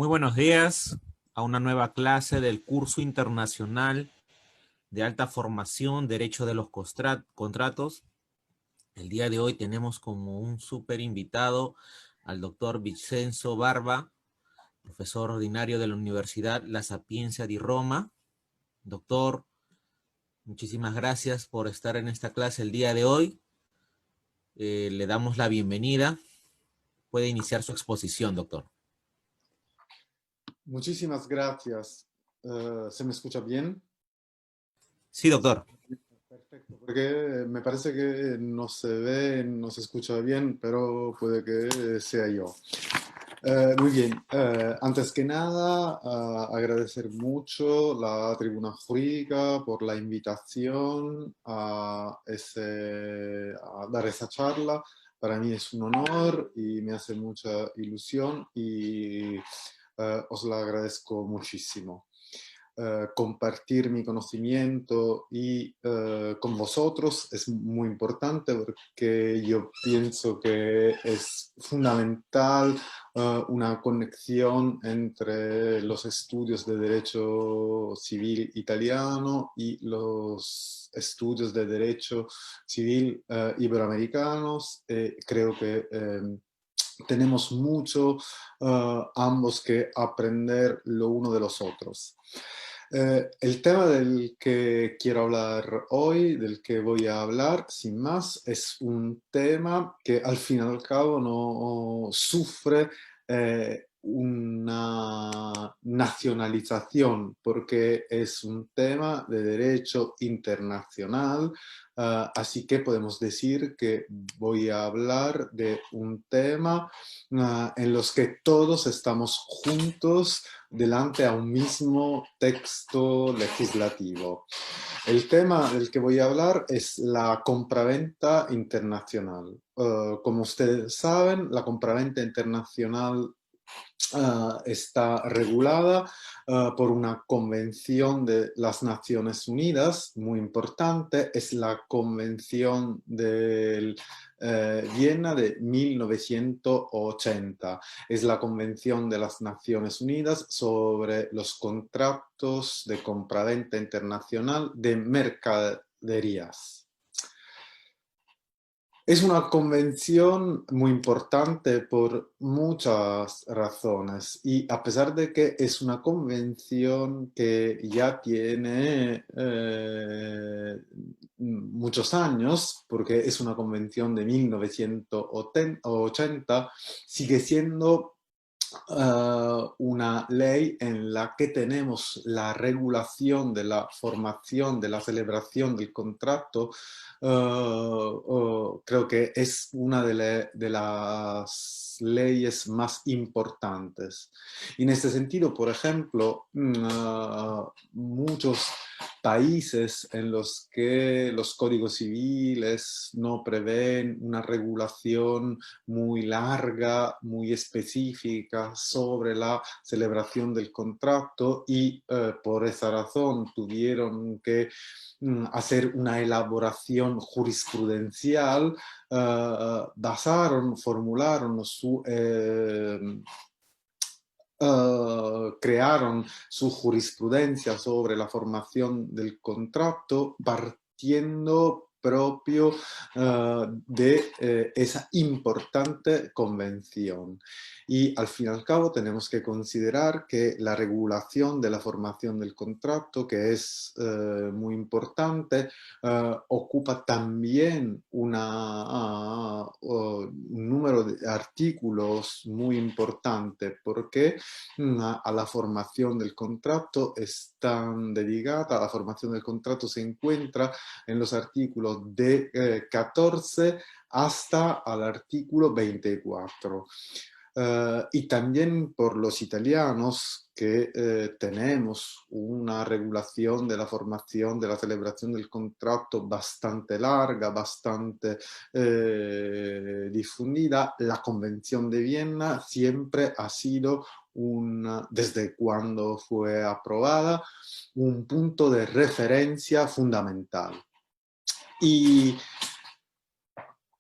Muy buenos días a una nueva clase del curso internacional de alta formación, Derecho de los Contratos. El día de hoy tenemos como un súper invitado al doctor Vincenzo Barba, profesor ordinario de la Universidad La Sapienza di Roma. Doctor, muchísimas gracias por estar en esta clase el día de hoy. Le damos la bienvenida. Puede iniciar su exposición, doctor. Muchísimas gracias. ¿Se me escucha bien? Sí, doctor. Perfecto, porque me parece que no se ve, no se escucha bien, pero puede que sea yo. Muy bien, antes que nada, agradecer mucho la Tribuna Jurídica por la invitación a dar esa charla. Para mí es un honor y me hace mucha ilusión y os la agradezco muchísimo. Compartir mi conocimiento con vosotros es muy importante porque yo pienso que es fundamental una conexión entre los estudios de derecho civil italiano y los estudios de derecho civil iberoamericanos. Creo que tenemos mucho ambos que aprender lo uno de los otros. El tema del que quiero hablar hoy, del que voy a hablar, sin más, es un tema que al fin y al cabo no sufre una nacionalización, porque es un tema de derecho internacional, así que podemos decir que voy a hablar de un tema en los que todos estamos juntos delante a un mismo texto legislativo. El tema del que voy a hablar es la compraventa internacional. Como ustedes saben, la compraventa internacional está regulada por una convención de las Naciones Unidas, muy importante, es la Convención de Viena de 1980. Es la Convención de las Naciones Unidas sobre los contratos de compraventa internacional de mercaderías. Es una convención muy importante por muchas razones y a pesar de que es una convención que ya tiene muchos años, porque es una convención de 1980, sigue siendo una ley en la que tenemos la regulación de la formación, de la celebración del contrato. Creo que es una de las leyes más importantes. Y en este sentido, por ejemplo, muchos países en los que los códigos civiles no prevén una regulación muy larga, muy específica sobre la celebración del contrato y por esa razón tuvieron que hacer una elaboración jurisprudencial, formularon crearon su jurisprudencia sobre la formación del contrato partiendo propio de esa importante convención. Y al fin y al cabo tenemos que considerar que la regulación de la formación del contrato, que es muy importante, ocupa también un número de artículos muy importante porque a la formación del contrato están dedicada, la formación del contrato se encuentra en los artículos de 14 hasta al artículo 24. Y también por los italianos que tenemos una regulación de la formación, de la celebración del contrato bastante larga, bastante difundida. La Convención de Viena siempre ha sido desde cuando fue aprobada, un punto de referencia fundamental. Y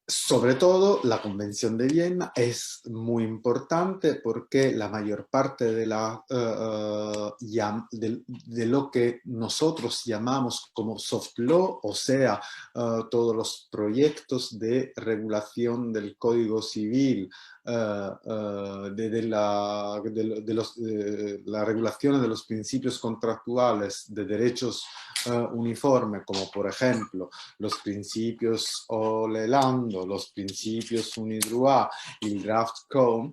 Sobre todo, la Convención de Viena es muy importante porque la mayor parte de lo que nosotros llamamos como soft law, o sea, todos los proyectos de regulación del Código Civil, la regulación de los principios contractuales de derechos uniformes, como por ejemplo los principios Olelando, los principios Unidroit y el Draft Code,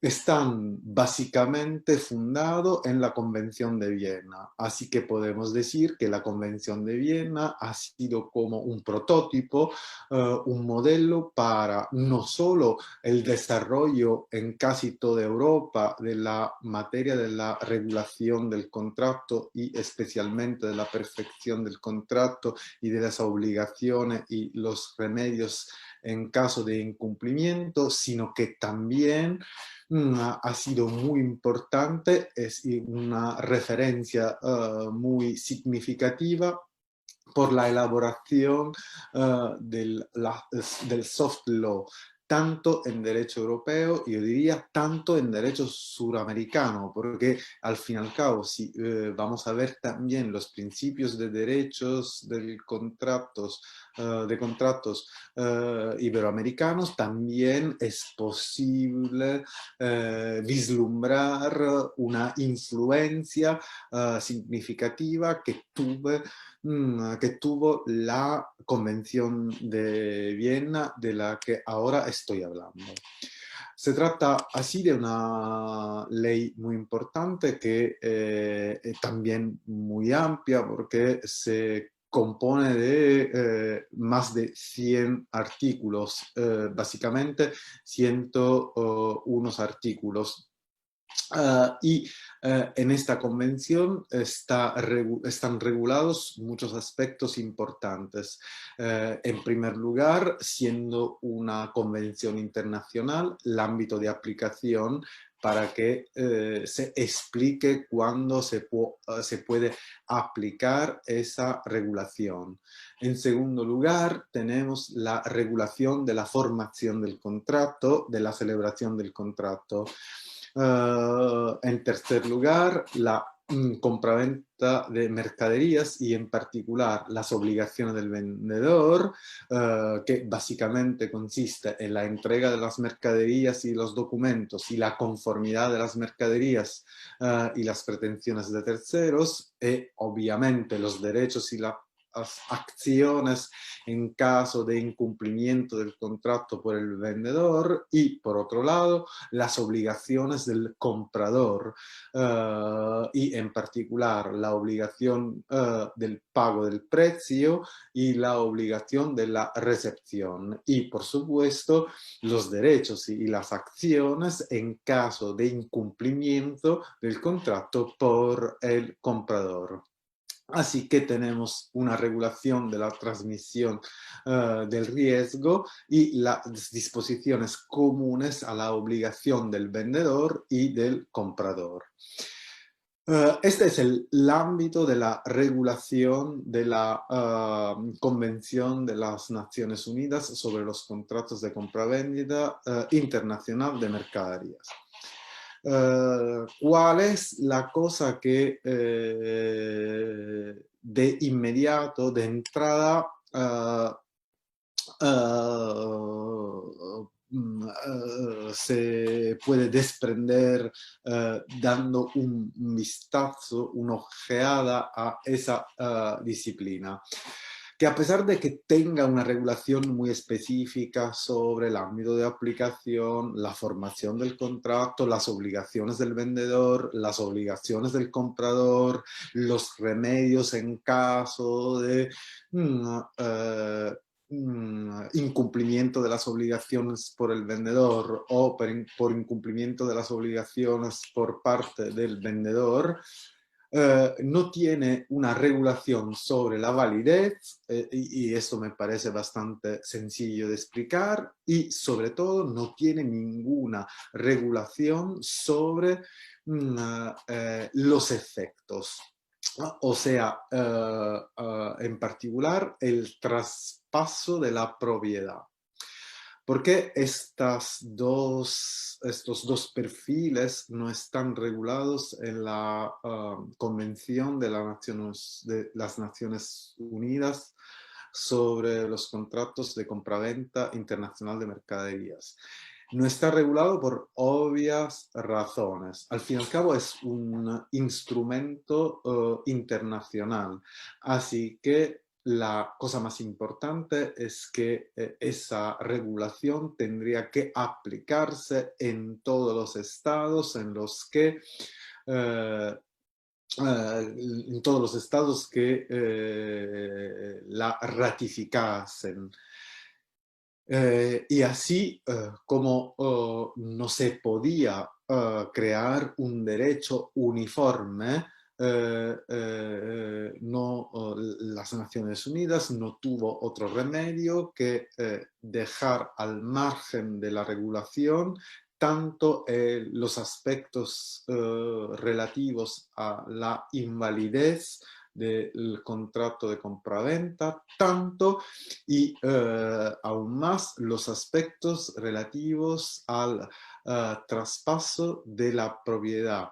están básicamente fundados en la Convención de Viena. Así que podemos decir que la Convención de Viena ha sido como un prototipo, un modelo para no solo el desarrollo en casi toda Europa de la materia de la regulación del contrato y especialmente de la perfección del contrato y de las obligaciones y los remedios en caso de incumplimiento, sino que también ha sido muy importante, es una referencia muy significativa por la elaboración del soft law, tanto en derecho europeo, yo diría, tanto en derecho suramericano, porque al fin y al cabo, si vamos a ver también los principios de derechos de contratos iberoamericanos, también es posible vislumbrar una influencia significativa que tuvo la Convención de Viena de la que ahora estoy hablando. Se trata así de una ley muy importante que es también muy amplia porque se compone de más de 100 artículos, básicamente 101 artículos. En esta convención están regulados muchos aspectos importantes. En primer lugar, siendo una convención internacional, el ámbito de aplicación para que se explique cuándo se puede aplicar esa regulación. En segundo lugar, tenemos la regulación de la formación del contrato, de la celebración del contrato. En tercer lugar, la compraventa de mercaderías y en particular las obligaciones del vendedor, que básicamente consiste en la entrega de las mercaderías y los documentos y la conformidad de las mercaderías y las pretensiones de terceros, y obviamente los derechos y las acciones en caso de incumplimiento del contrato por el vendedor y, por otro lado, las obligaciones del comprador y en particular la obligación del pago del precio y la obligación de la recepción y por supuesto los derechos y las acciones en caso de incumplimiento del contrato por el comprador. Así que tenemos una regulación de la transmisión del riesgo y las disposiciones comunes a la obligación del vendedor y del comprador. Este es el ámbito de la regulación de la Convención de las Naciones Unidas sobre los contratos de compravendita internacional de mercaderías. ¿Cuál es la cosa que de inmediato, de entrada, se puede desprender dando un vistazo, una ojeada a esa disciplina? Que a pesar de que tenga una regulación muy específica sobre el ámbito de aplicación, la formación del contrato, las obligaciones del vendedor, las obligaciones del comprador, los remedios en caso de incumplimiento de las obligaciones por el vendedor o por incumplimiento de las obligaciones por parte del vendedor, no tiene una regulación sobre la validez y eso me parece bastante sencillo de explicar y sobre todo no tiene ninguna regulación sobre los efectos. O sea, en particular, el traspaso de la propiedad. ¿Por qué estos dos perfiles no están regulados en la Convención de las Naciones Unidas sobre los contratos de compraventa internacional de mercaderías? No está regulado por obvias razones. Al fin y al cabo es un instrumento internacional. Así que la cosa más importante es que esa regulación tendría que aplicarse en todos los estados eh, en todos los estados que la ratificasen. Y así como no se podía crear un derecho uniforme, las Naciones Unidas no tuvo otro remedio que dejar al margen de la regulación tanto los aspectos relativos a la invalidez del contrato de compraventa, tanto y aún más los aspectos relativos al traspaso de la propiedad.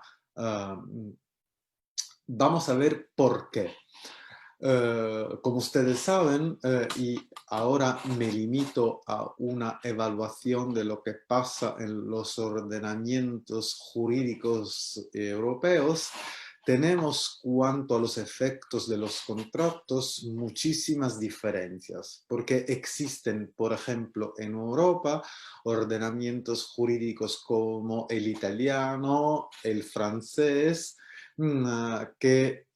Vamos a ver por qué. Como ustedes saben, y ahora me limito a una evaluación de lo que pasa en los ordenamientos jurídicos europeos, tenemos cuanto a los efectos de los contratos muchísimas diferencias, porque existen, por ejemplo, en Europa, ordenamientos jurídicos como el italiano, el francés, que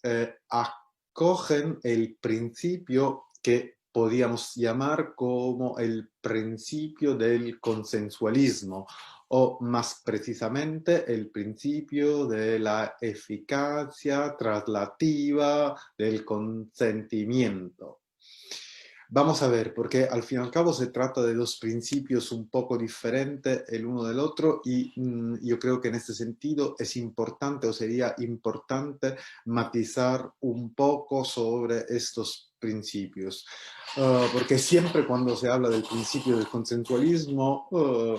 cogen el principio que podíamos llamar como el principio del consensualismo, o más precisamente el principio de la eficacia traslativa del consentimiento. Vamos a ver, porque al fin y al cabo se trata de dos principios un poco diferentes el uno del otro y yo creo que en este sentido es importante o sería importante matizar un poco sobre estos principios. Porque siempre cuando se habla del principio del consensualismo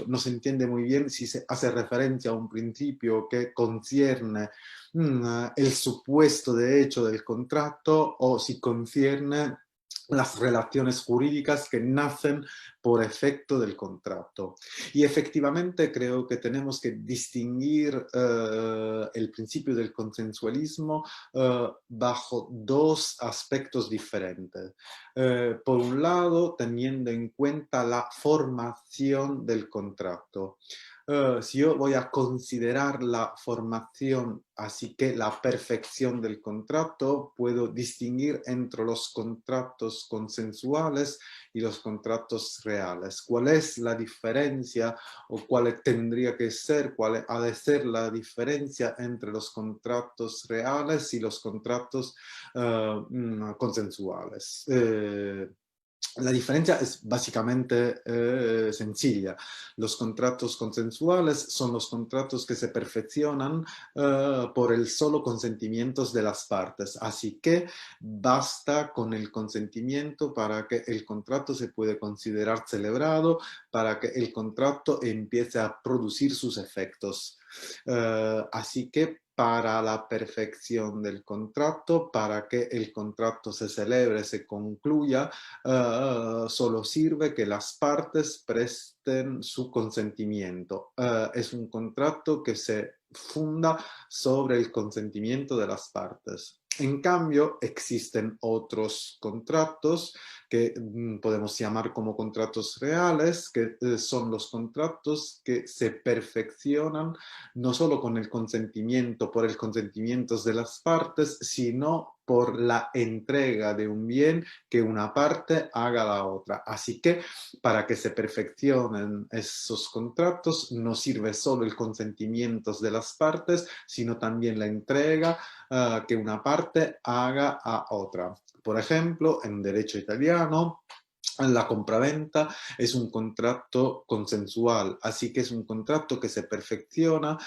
no se entiende muy bien si se hace referencia a un principio que concierne el supuesto de hecho del contrato o si concierne las relaciones jurídicas que nacen por efecto del contrato. Y efectivamente creo que tenemos que distinguir el principio del consensualismo bajo dos aspectos diferentes. Por un lado, teniendo en cuenta la formación del contrato. Si yo voy a considerar la formación, así que la perfección del contrato, puedo distinguir entre los contratos consensuales y los contratos reales. ¿Cuál es la diferencia o cuál tendría que ser, cuál ha de ser la diferencia entre los contratos reales y los contratos consensuales? La diferencia es básicamente sencilla. Los contratos consensuales son los contratos que se perfeccionan por el solo consentimiento de las partes. Así que basta con el consentimiento para que el contrato se puede considerar celebrado, para que el contrato empiece a producir sus efectos. Así que para la perfección del contrato, para que el contrato se celebre, se concluya, solo sirve que las partes presten su consentimiento. Es un contrato que se funda sobre el consentimiento de las partes. En cambio, existen otros contratos que podemos llamar como contratos reales, que son los contratos que se perfeccionan no solo con el consentimiento, por el consentimiento de las partes, sino por la entrega de un bien que una parte haga a la otra. Así que para que se perfeccionen esos contratos no sirve solo el consentimiento de las partes, sino también la entrega que una parte haga a otra. Por ejemplo, en derecho italiano, La compraventa es un contrato consensual, así que es un contrato que se perfecciona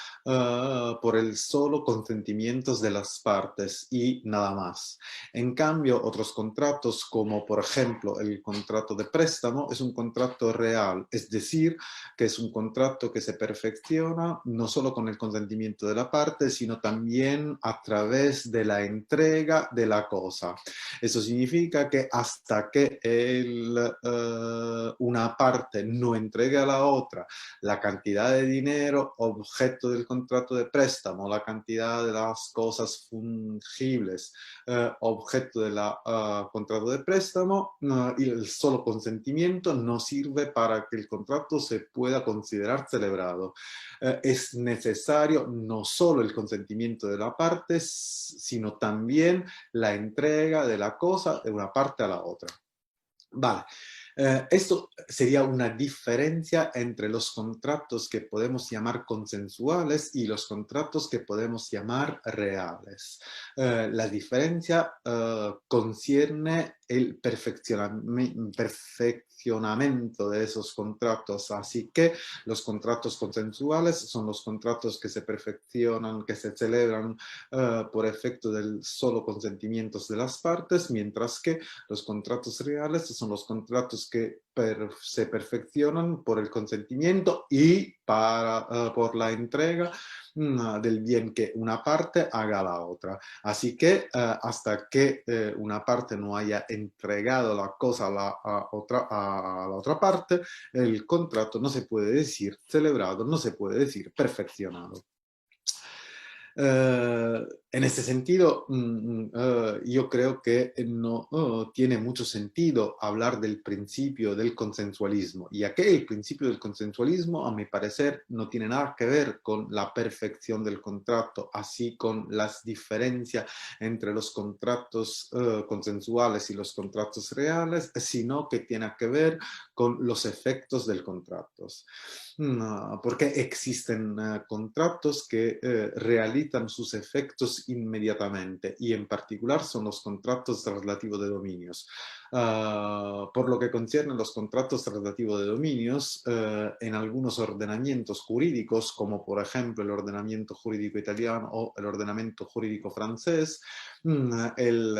por el solo consentimiento de las partes y nada más. En cambio, otros contratos, como por ejemplo el contrato de préstamo, es un contrato real, es decir, que es un contrato que se perfecciona no solo con el consentimiento de la parte, sino también a través de la entrega de la cosa. Eso significa que hasta que una parte no entregue a la otra la cantidad de dinero objeto del contrato de préstamo, la cantidad de las cosas fungibles objeto del contrato de préstamo, y el solo consentimiento no sirve para que el contrato se pueda considerar celebrado. Es necesario no solo el consentimiento de la parte, sino también la entrega de la cosa de una parte a la otra. Vale. Esto sería una diferencia entre los contratos que podemos llamar consensuales y los contratos que podemos llamar reales. La diferencia concierne el perfeccionamiento de esos contratos, así que los contratos consensuales son los contratos que se perfeccionan, que se celebran por efecto del solo consentimiento de las partes, mientras que los contratos reales son los contratos que se perfeccionan por el consentimiento y por la entrega del bien que una parte haga a la otra. Así que hasta que una parte no haya entregado la cosa a la otra parte, el contrato no se puede decir celebrado, no se puede decir perfeccionado. En ese sentido, yo creo que no tiene mucho sentido hablar del principio del consensualismo, ya que el principio del consensualismo, a mi parecer, no tiene nada que ver con la perfección del contrato, así con las diferencias entre los contratos consensuales y los contratos reales, sino que tiene que ver con los efectos del contrato. No, porque existen contratos que realizan sus efectos inmediatamente y en particular son los contratos traslativos de dominios. Por lo que concierne los contratos traslativos de dominios, en algunos ordenamientos jurídicos, como por ejemplo el ordenamiento jurídico italiano o el ordenamiento jurídico francés, el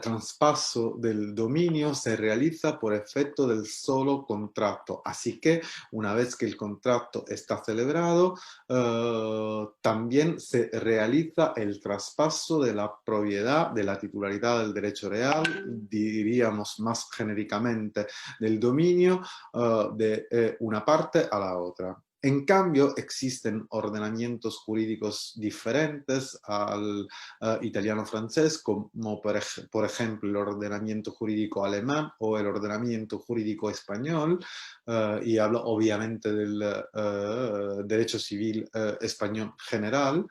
traspaso del dominio se realiza por efecto del solo contrato. Así que una vez que el contrato está celebrado, también se realiza el traspaso de la propiedad, de la titularidad del derecho real, diríamos más genéricamente del dominio, de una parte a la otra. En cambio, existen ordenamientos jurídicos diferentes al italiano-francés, como por ejemplo el ordenamiento jurídico alemán o el ordenamiento jurídico español, y hablo obviamente del derecho civil español general,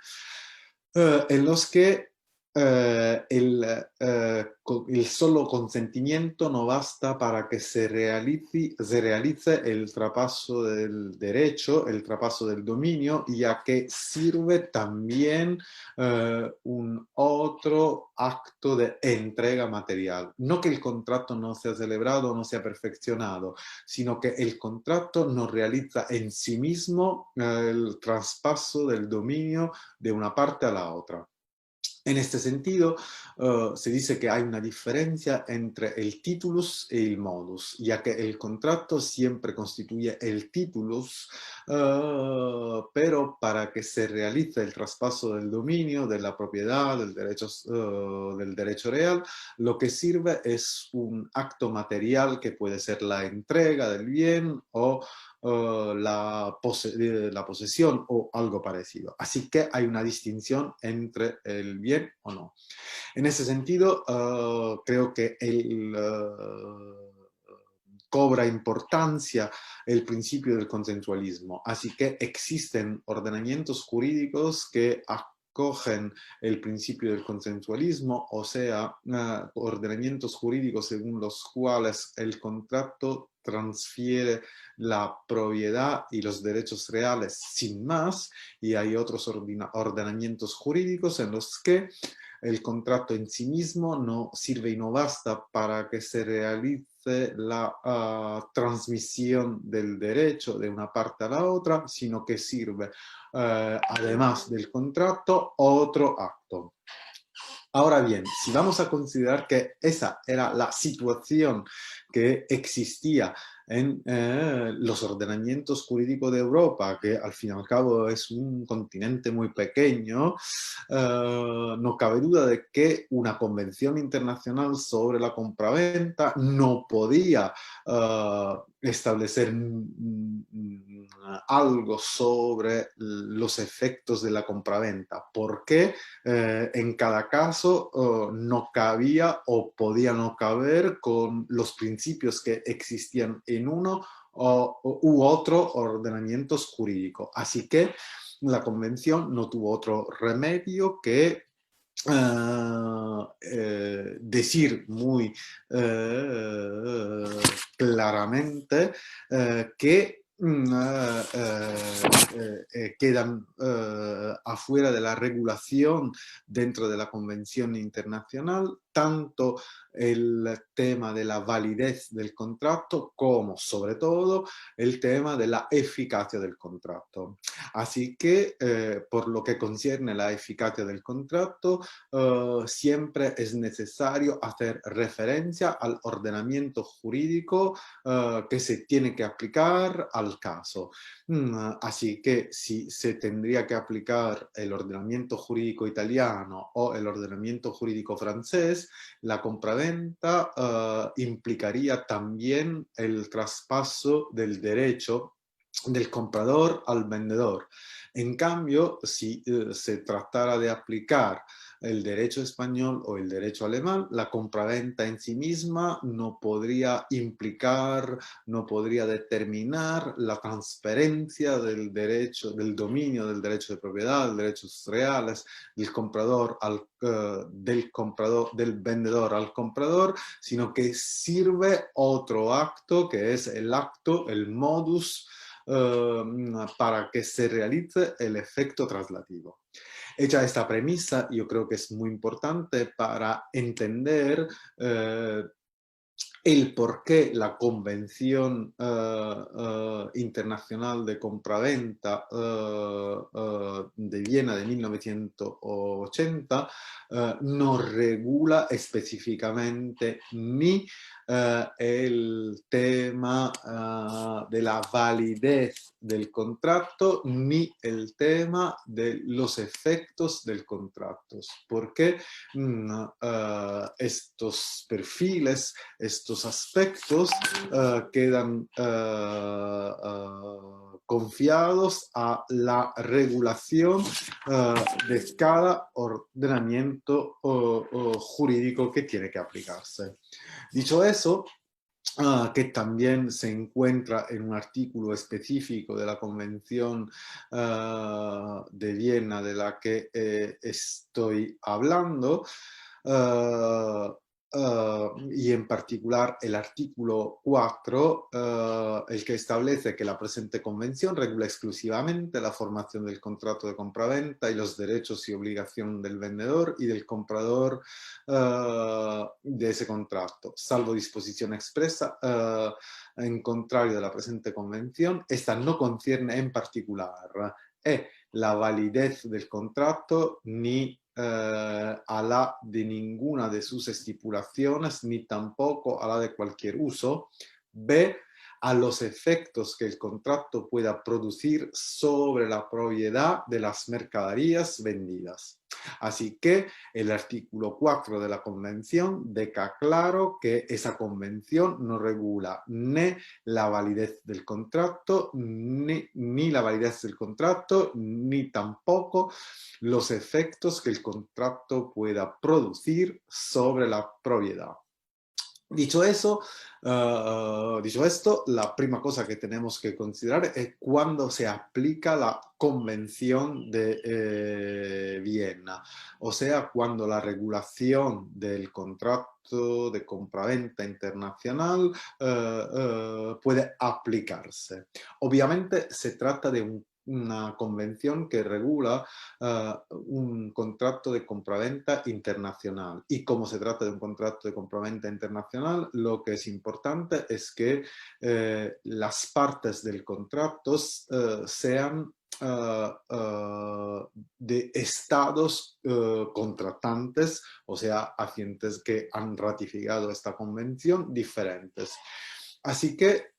en los que el solo consentimiento no basta para que se realice el traspaso del derecho, el traspaso del dominio, ya que sirve también un otro acto de entrega material. No que el contrato no sea celebrado o no sea perfeccionado, sino que el contrato no realiza en sí mismo el traspaso del dominio de una parte a la otra. En este sentido, se dice que hay una diferencia entre el titulus y el modus, ya que el contrato siempre constituye el titulus, pero para que se realice el traspaso del dominio, de la propiedad, del derecho real, lo que sirve es un acto material que puede ser la entrega del bien o la posesión o algo parecido. Así que hay una distinción entre el bien o no. En ese sentido, creo que cobra importancia el principio del consensualismo. Así que existen ordenamientos jurídicos que acogen el principio del consensualismo, o sea, ordenamientos jurídicos según los cuales el contrato transfiere la propiedad y los derechos reales sin más, y hay otros ordenamientos jurídicos en los que el contrato en sí mismo no sirve y no basta para que se realice la transmisión del derecho de una parte a la otra, sino que sirve, además del contrato, otro acto. Ahora bien, si vamos a considerar que esa era la situación que existía en los ordenamientos jurídicos de Europa, que al fin y al cabo es un continente muy pequeño, no cabe duda de que una convención internacional sobre la compraventa no podía establecer algo sobre los efectos de la compraventa. ¿Por qué? En cada caso no cabía o podía no caber con los principios que existían en uno u otro ordenamiento jurídico. Así que la convención no tuvo otro remedio que decir muy claramente que quedan afuera de la regulación dentro de la Convención Internacional tanto el tema de la validez del contrato como, sobre todo, el tema de la eficacia del contrato. Así que, por lo que concierne la eficacia del contrato, siempre es necesario hacer referencia al ordenamiento jurídico que se tiene que aplicar al caso. Así que si se tendría que aplicar el ordenamiento jurídico italiano o el ordenamiento jurídico francés, la compraventa implicaría también el traspaso del derecho del comprador al vendedor. En cambio, si se tratara de aplicar el derecho español o el derecho alemán, la compraventa en sí misma no podría implicar, no podría determinar la transferencia del derecho, del dominio del derecho de propiedad, derechos reales, del comprador del vendedor al comprador, sino que sirve otro acto que es el acto, el modus para que se realice el efecto traslativo. Hecha esta premisa, yo creo que es muy importante para entender el por qué la Convención Internacional de Compraventa de Viena de 1980 no regula específicamente ni el tema de la validez del contrato ni el tema de los efectos del contrato. Porque estos perfiles, estos aspectos quedan confiados a la regulación de cada ordenamiento jurídico que tiene que aplicarse. Dicho eso, que también se encuentra en un artículo específico de la Convención de Viena de la que estoy hablando, y en particular el artículo 4, el que establece que la presente convención regula exclusivamente la formación del contrato de compraventa y los derechos y obligaciones del vendedor y del comprador de ese contrato, salvo disposición expresa en contrario de la presente convención. Esta no concierne en particular la validez del contrato ni a la de ninguna de sus estipulaciones, ni tampoco a la de cualquier uso. B, a los efectos que el contrato pueda producir sobre la propiedad de las mercaderías vendidas. Así que el artículo 4 de la convención deja claro que esa convención no regula ni la validez del contrato, ni la validez del contrato, ni tampoco los efectos que el contrato pueda producir sobre la propiedad. Dicho eso, dicho esto, la prima cosa que tenemos que considerar es cuando se aplica la Convención de Viena, o sea, cuando la regulación del contrato de compraventa internacional puede aplicarse. Obviamente se trata de un una convención que regula un contrato de compraventa internacional. Y como se trata de un contrato de compraventa internacional, lo que es importante es que las partes del contrato sean de estados contratantes, o sea, agentes que han ratificado esta convención diferentes. Así que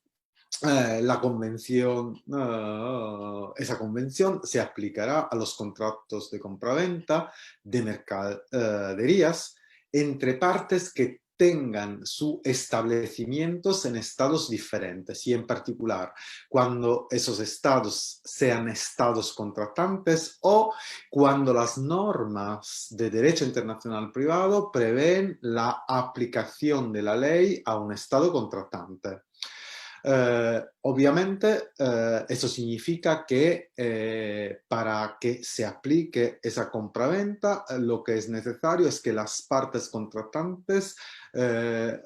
esa convención se aplicará a los contratos de compraventa de mercaderías entre partes que tengan sus establecimientos en estados diferentes y en particular cuando esos estados sean estados contratantes o cuando las normas de derecho internacional privado prevén la aplicación de la ley a un estado contratante. Obviamente eso significa que para que se aplique esa compraventa lo que es necesario es que las partes contratantes,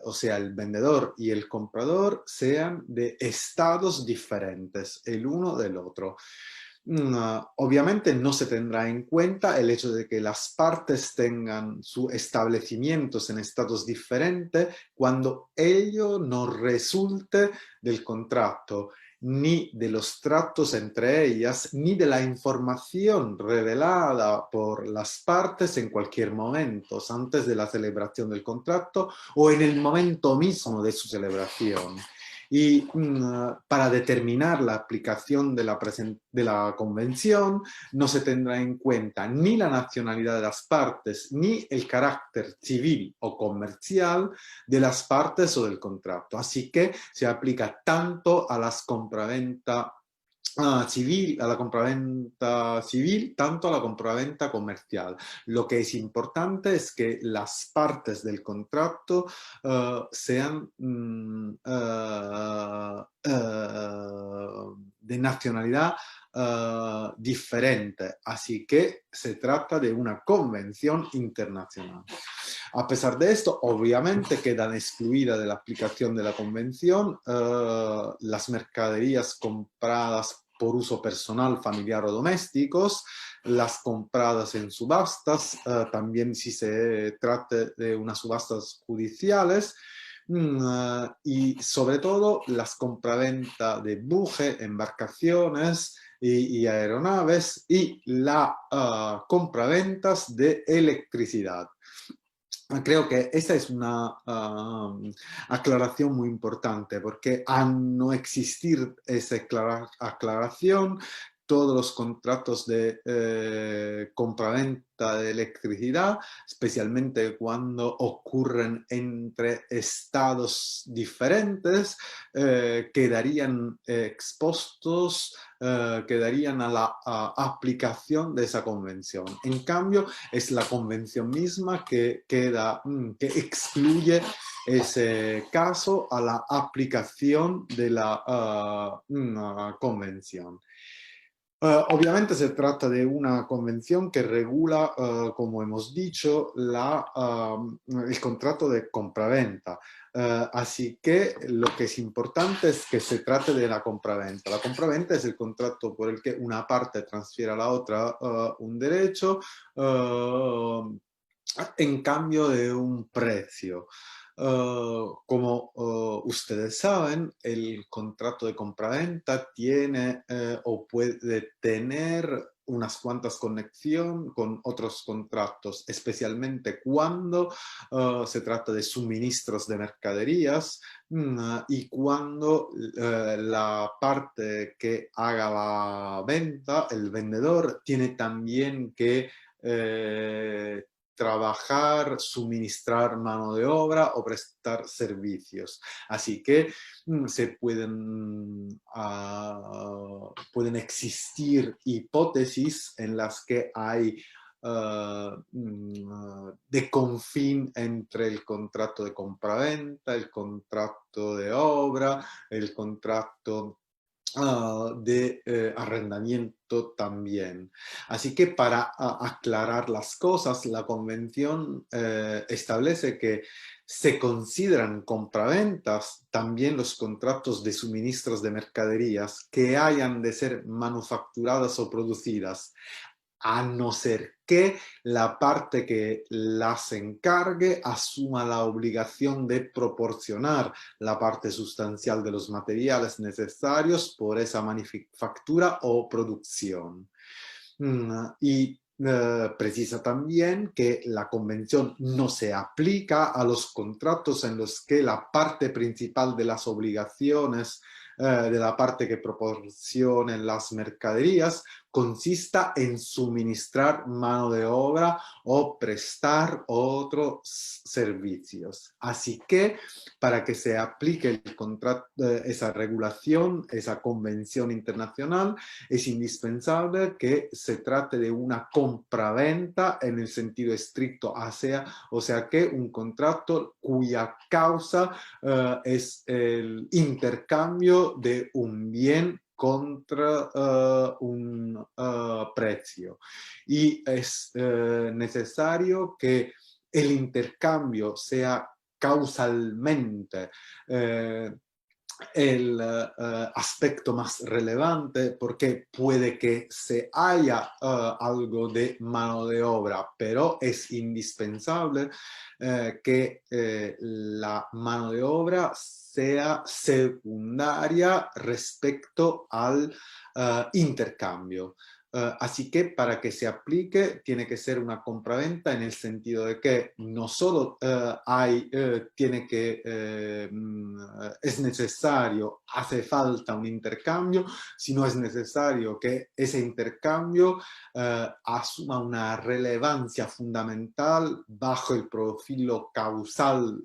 o sea el vendedor y el comprador, sean de estados diferentes el uno del otro. Obviamente no se tendrá en cuenta el hecho de que las partes tengan sus establecimientos en estados diferentes cuando ello no resulte del contrato, ni de los tratos entre ellas, ni de la información revelada por las partes en cualquier momento, antes de la celebración del contrato o en el momento mismo de su celebración. Y para determinar la aplicación de la convención no se tendrá en cuenta ni la nacionalidad de las partes, ni el carácter civil o comercial de las partes o del contrato. Así que se aplica tanto a las compraventa civil, a la compraventa civil, tanto a la compraventa comercial. Lo que es importante es que las partes del contrato sean de nacionalidad diferente, así que se trata de una convención internacional. A pesar de esto, obviamente quedan excluidas de la aplicación de la convención las mercaderías compradas por uso personal, familiar o domésticos, las compradas en subastas, también si se trata de unas subastas judiciales, y sobre todo las compraventa de buque, embarcaciones y aeronaves y la compraventas de electricidad. Creo que esta es una aclaración muy importante porque al no existir esa aclaración, todos los contratos de compraventa de electricidad, especialmente cuando ocurren entre estados diferentes, quedarían expuestos, quedarían a la aplicación de esa convención. En cambio, es la convención misma que excluye ese caso a la aplicación de la convención. Obviamente se trata de una convención que regula, como hemos dicho, el contrato de compraventa. Así que lo que es importante es que se trate de la compraventa. La compraventa es el contrato por el que una parte transfiere a la otra un derecho en cambio de un precio. Como ustedes saben, el contrato de compraventa tiene o puede tener unas cuantas conexiones con otros contratos, especialmente cuando se trata de suministros de mercaderías y cuando la parte que haga la venta, el vendedor, tiene también que trabajar, suministrar mano de obra o prestar servicios. Así que pueden existir hipótesis en las que hay de confín entre el contrato de compraventa, el contrato de obra, el contrato de arrendamiento también. Así que para aclarar las cosas, la convención establece que se consideran compraventas también los contratos de suministros de mercaderías que hayan de ser manufacturadas o producidas, a no ser que la parte que las encargue asuma la obligación de proporcionar la parte sustancial de los materiales necesarios por esa manufactura o producción. Y precisa también que la convención no se aplica a los contratos en los que la parte principal de las obligaciones de la parte que proporcionen las mercaderías consista en suministrar mano de obra o prestar otros servicios. Así que para que se aplique el contrato, esa regulación, esa convención internacional, es indispensable que se trate de una compraventa en el sentido estricto, o sea que un contrato cuya causa es el intercambio de un bien contra un precio. Y es necesario que el intercambio sea causalmente el aspecto más relevante, porque puede que se haya algo de mano de obra, pero es indispensable que la mano de obra sea secundaria respecto al intercambio. Así que para que se aplique tiene que ser una compraventa en el sentido de que no solo es necesario, hace falta un intercambio, sino es necesario que ese intercambio asuma una relevancia fundamental bajo el perfil causal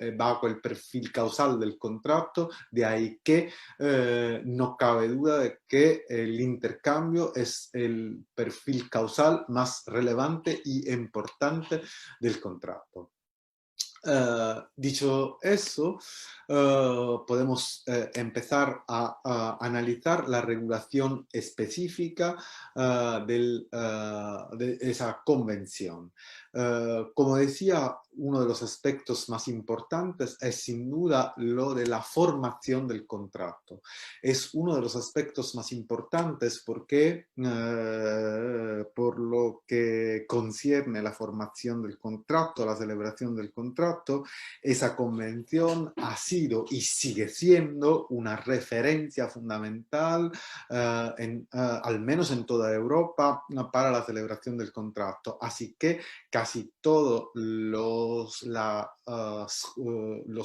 del contrato, de ahí que no cabe duda de que el intercambio es el perfil causal más relevante y importante del contrato. Dicho eso, podemos empezar a analizar la regulación específica de esa convención. Como decía, uno de los aspectos más importantes es sin duda lo de la formación del contrato. Es uno de los aspectos más importantes porque, por lo que concierne la formación del contrato, la celebración del contrato, esa convención ha sido y sigue siendo una referencia fundamental, al menos en toda Europa, para la celebración del contrato. Así que casi todos los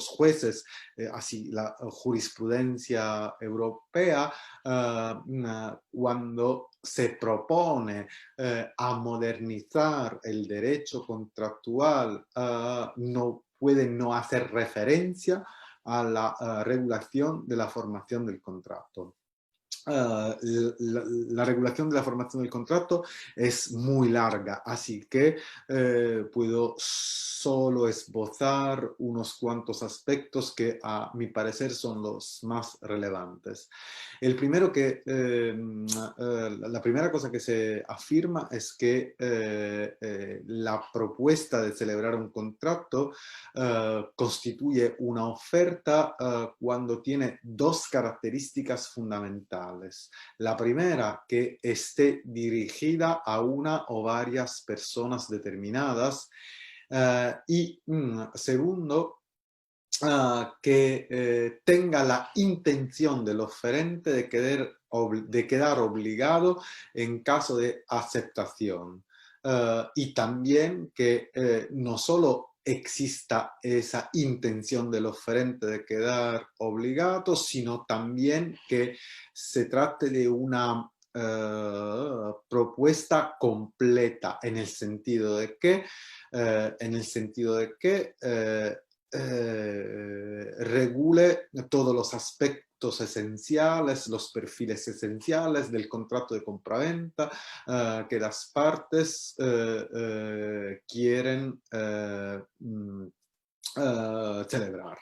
jueces, así la jurisprudencia europea, cuando se propone a modernizar el derecho contractual, no pueden no hacer referencia a la regulación de la formación del contrato. La regulación de la formación del contrato es muy larga, así que puedo solo esbozar unos cuantos aspectos que a mi parecer son los más relevantes. El primero la primera cosa que se afirma es que la propuesta de celebrar un contrato constituye una oferta cuando tiene dos características fundamentales. La primera, que esté dirigida a una o varias personas determinadas. Y segundo, que tenga la intención del oferente de quedar obligado en caso de aceptación. Y también que no solo exista esa intención del oferente de quedar obligado, sino también que se trate de una propuesta completa en el sentido de que regule todos los aspectos esenciales, los perfiles esenciales del contrato de compraventa que las partes quieren celebrar.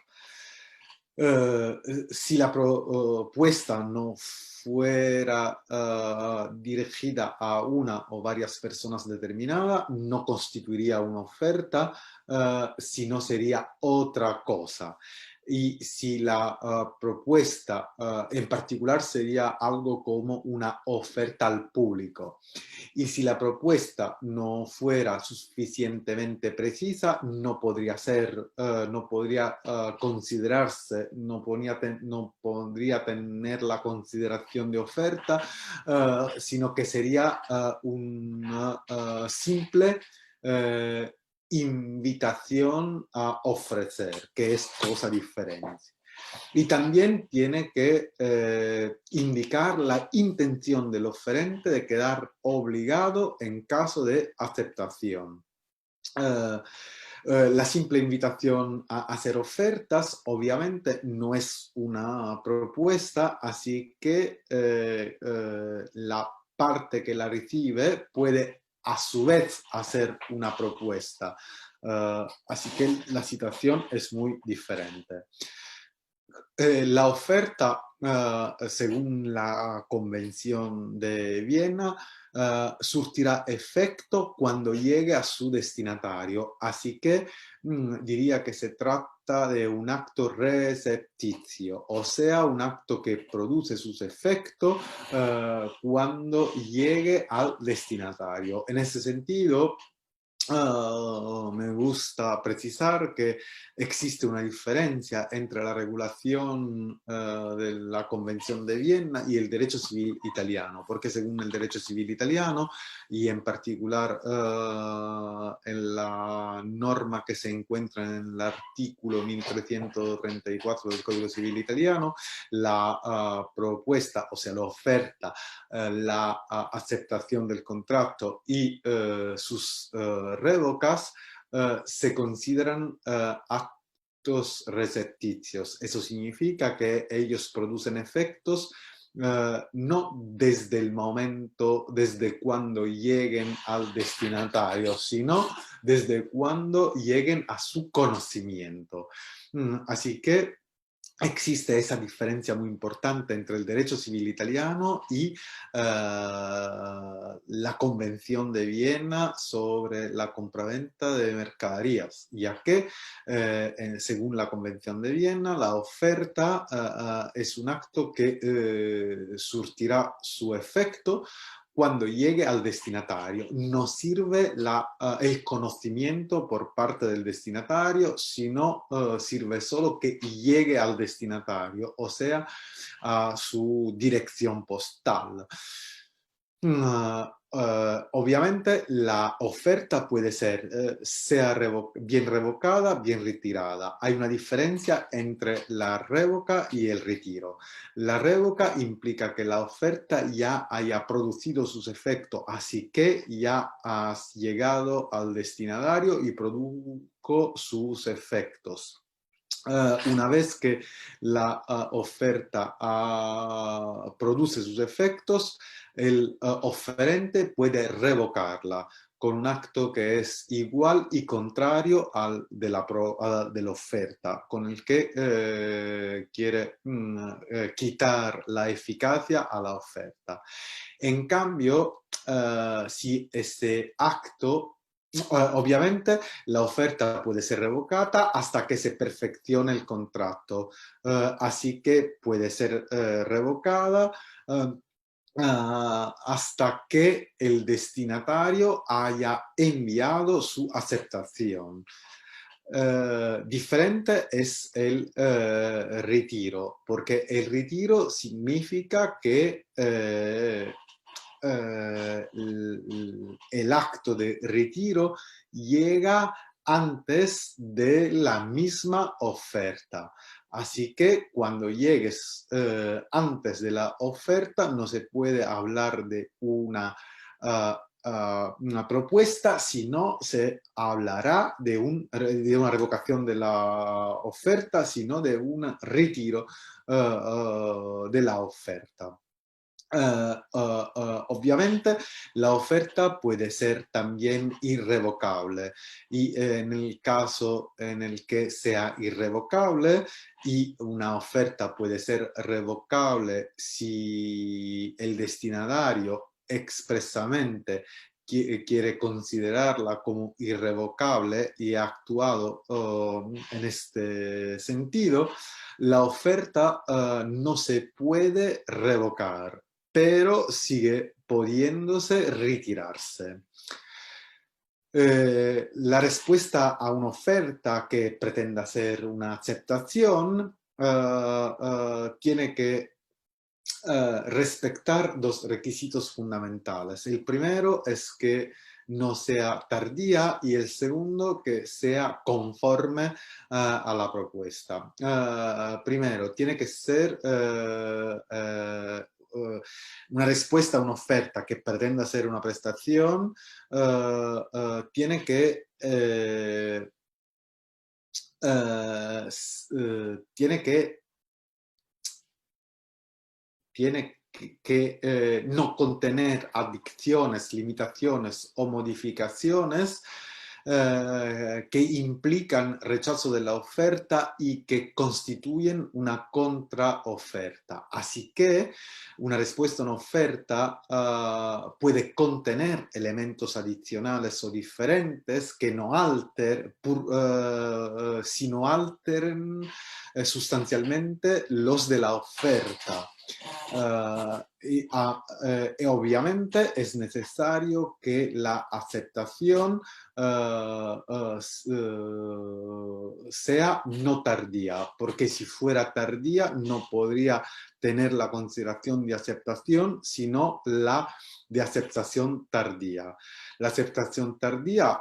Si la propuesta no fuera dirigida a una o varias personas determinadas, no constituiría una oferta, sino sería otra cosa. Y si la propuesta en particular sería algo como una oferta al público. Y si la propuesta no fuera suficientemente precisa, no podría ser, no podría considerarse, no podría tener la consideración de oferta, sino que sería una simple invitación a ofrecer, que es cosa diferente. Y también tiene que indicar la intención del oferente de quedar obligado en caso de aceptación. Eh, la simple invitación a hacer ofertas obviamente no es una propuesta, así que la parte que la recibe puede a su vez hacer una propuesta. Así que la situación es muy diferente. La oferta, según la Convención de Viena, surtirá efecto cuando llegue a su destinatario. Así que diría que se trata de un acto recepticio, o sea, un acto que produce sus efectos cuando llegue al destinatario. En ese sentido, me gusta precisar que existe una diferencia entre la regulación de la Convención de Viena y el derecho civil italiano, porque según el derecho civil italiano y en particular en la norma que se encuentra en el artículo 1334 del Código Civil italiano, la propuesta, o sea, la oferta, la aceptación del contrato y sus revocas se consideran actos recepticios. Eso significa que ellos producen efectos no desde el momento, desde cuando lleguen al destinatario, sino desde cuando lleguen a su conocimiento. Así que existe esa diferencia muy importante entre el derecho civil italiano y la Convención de Viena sobre la compraventa de mercaderías, ya que según la Convención de Viena la oferta es un acto que surtirá su efecto cuando llegue al destinatario. No sirve el conocimiento por parte del destinatario, sino sirve solo que llegue al destinatario, o sea, a su dirección postal. Ovviamente la oferta puede ser sea bien revocada, bien retirada. Hay una diferencia entre la revoca y el retiro. La revoca implica que la oferta ya haya producido sus efectos, así que ya has llegado al destinatario y produjo sus efectos. Una vez que la oferta produce sus efectos, el oferente puede revocarla con un acto que es igual y contrario al de la oferta, con el que quiere quitar la eficacia a la oferta. En cambio, si este acto ovviamente la oferta puede ser revocata hasta que se perfeccione el contrato, así que puede ser revocada hasta que el destinatario haya enviado su aceptación. Diferente es el retiro, porque el retiro significa que el acto de retiro llega antes de la misma oferta. Así que cuando llegues antes de la oferta no se puede hablar de una propuesta, sino se hablará de una revocación de la oferta, sino de un retiro de la oferta. Obviamente la oferta puede ser también irrevocable y en el caso en el que sea irrevocable y una oferta puede ser revocable si el destinatario expresamente quiere considerarla como irrevocable y ha actuado en este sentido, la oferta no se puede revocar, pero sigue pudiéndose retirarse. La respuesta a un'offerta che pretenda ser un'acettación tiene que respetar dos requisitos fundamentales. El primero es que no sea tardía y el segundo que sea conforme a la propuesta. Primero, tiene que ser una respuesta a un'offerta che pretenda ser una prestación, tiene que tiene que no contener adicciones, limitaciones o modificaciones que implican rechazo de la oferta y que constituyen una contraoferta. Así que una respuesta a una oferta puede contener elementos adicionales o diferentes que no si no alteren sustancialmente los de la oferta. Y obviamente es necesario que la aceptación sea no tardía, porque si fuera tardía no podría tener la consideración de aceptación, sino la de aceptación tardía. La aceptación tardía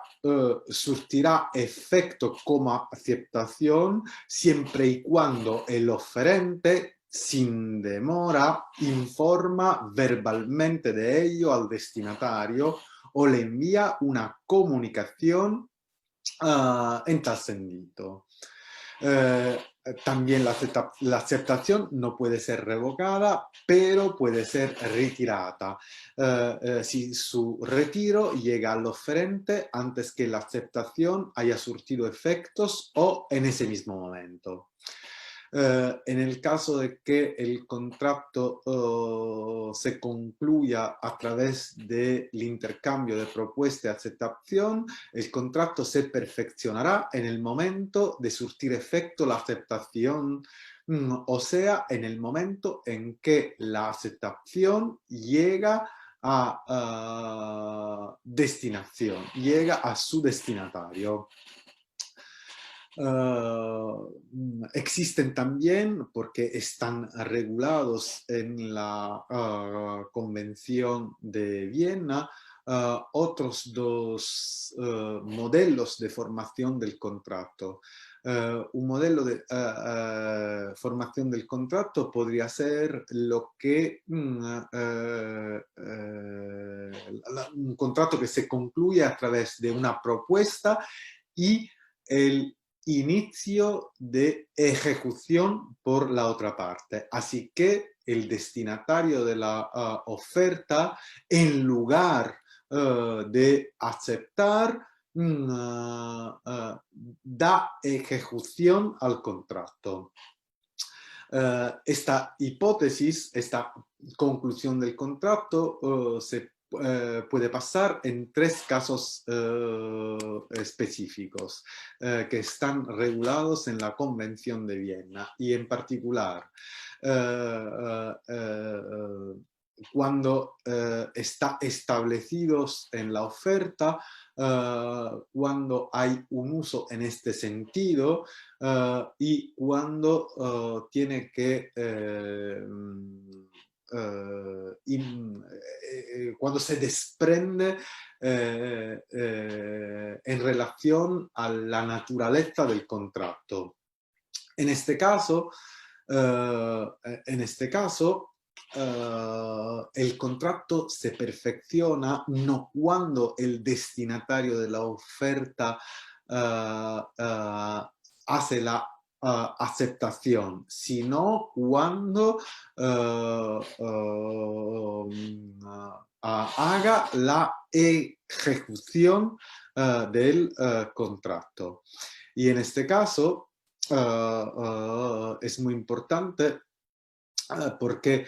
surtirá efecto como aceptación siempre y cuando el oferente sin demora informa verbalmente de ello al destinatario o le envía una comunicación en tal sentido. También la aceptación no puede ser revocada, pero puede ser retirada si su retiro llega al oferente antes que la aceptación haya surtido efectos o en ese mismo momento. En el caso de que el contrato se concluya a través del intercambio de propuesta y aceptación, el contrato se perfeccionará en el momento de surtir efecto la aceptación, o sea, en el momento en que la aceptación llega a destinación, llega a su destinatario. Existen también, porque están regulados en la Convención de Viena, otros dos modelos de formación del contrato. Un modelo de formación del contrato podría ser lo que un contrato que se concluye a través de una propuesta y el inicio de ejecución por la otra parte. Así que el destinatario de la oferta, en lugar de aceptar, da ejecución al contrato. Esta hipótesis, esta conclusión del contrato se puede pasar en tres casos específicos que están regulados en la Convención de Viena y en particular cuando está establecidos en la oferta, cuando hay un uso en este sentido y cuando tiene que cuando se desprende en relación a la naturaleza del contrato. En este caso, el contrato se perfecciona no cuando el destinatario de la oferta hace la aceptación, sino cuando haga la ejecución del contrato. Y en este caso es muy importante porque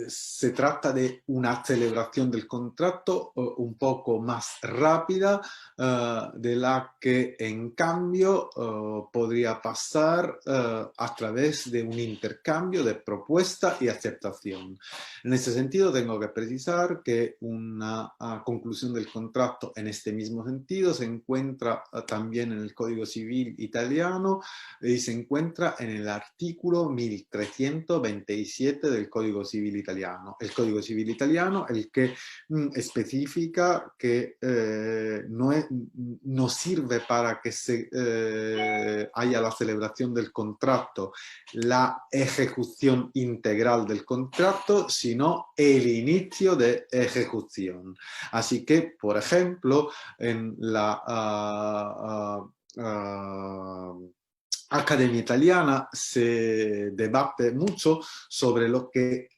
se trata de una celebración del contrato un poco más rápida de la que en cambio podría pasar a través de un intercambio de propuesta y aceptación. En ese sentido tengo que precisar que una conclusión del contrato en este mismo sentido se encuentra también en el Código Civil italiano y se encuentra en el artículo 1327 del Código Civil italiano. El Código Civil italiano, el que especifica que no sirve para que se haya la celebración del contrato, la ejecución integral del contrato, sino el inicio de ejecución. Así que, por ejemplo, en la Academia Italiana se debate mucho sobre lo que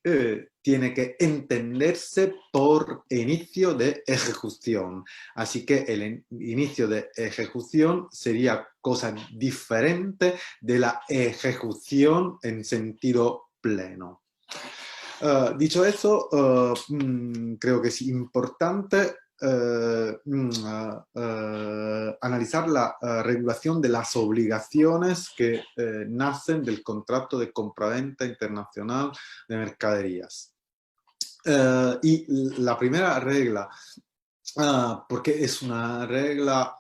tiene que entenderse por inicio de ejecución. Así que el inicio de ejecución sería cosa diferente de la ejecución en sentido pleno. Dicho eso, creo que es importante analizar la regulación de las obligaciones que nacen del contrato de compraventa internacional de mercaderías. Y la primera regla, porque es una regla,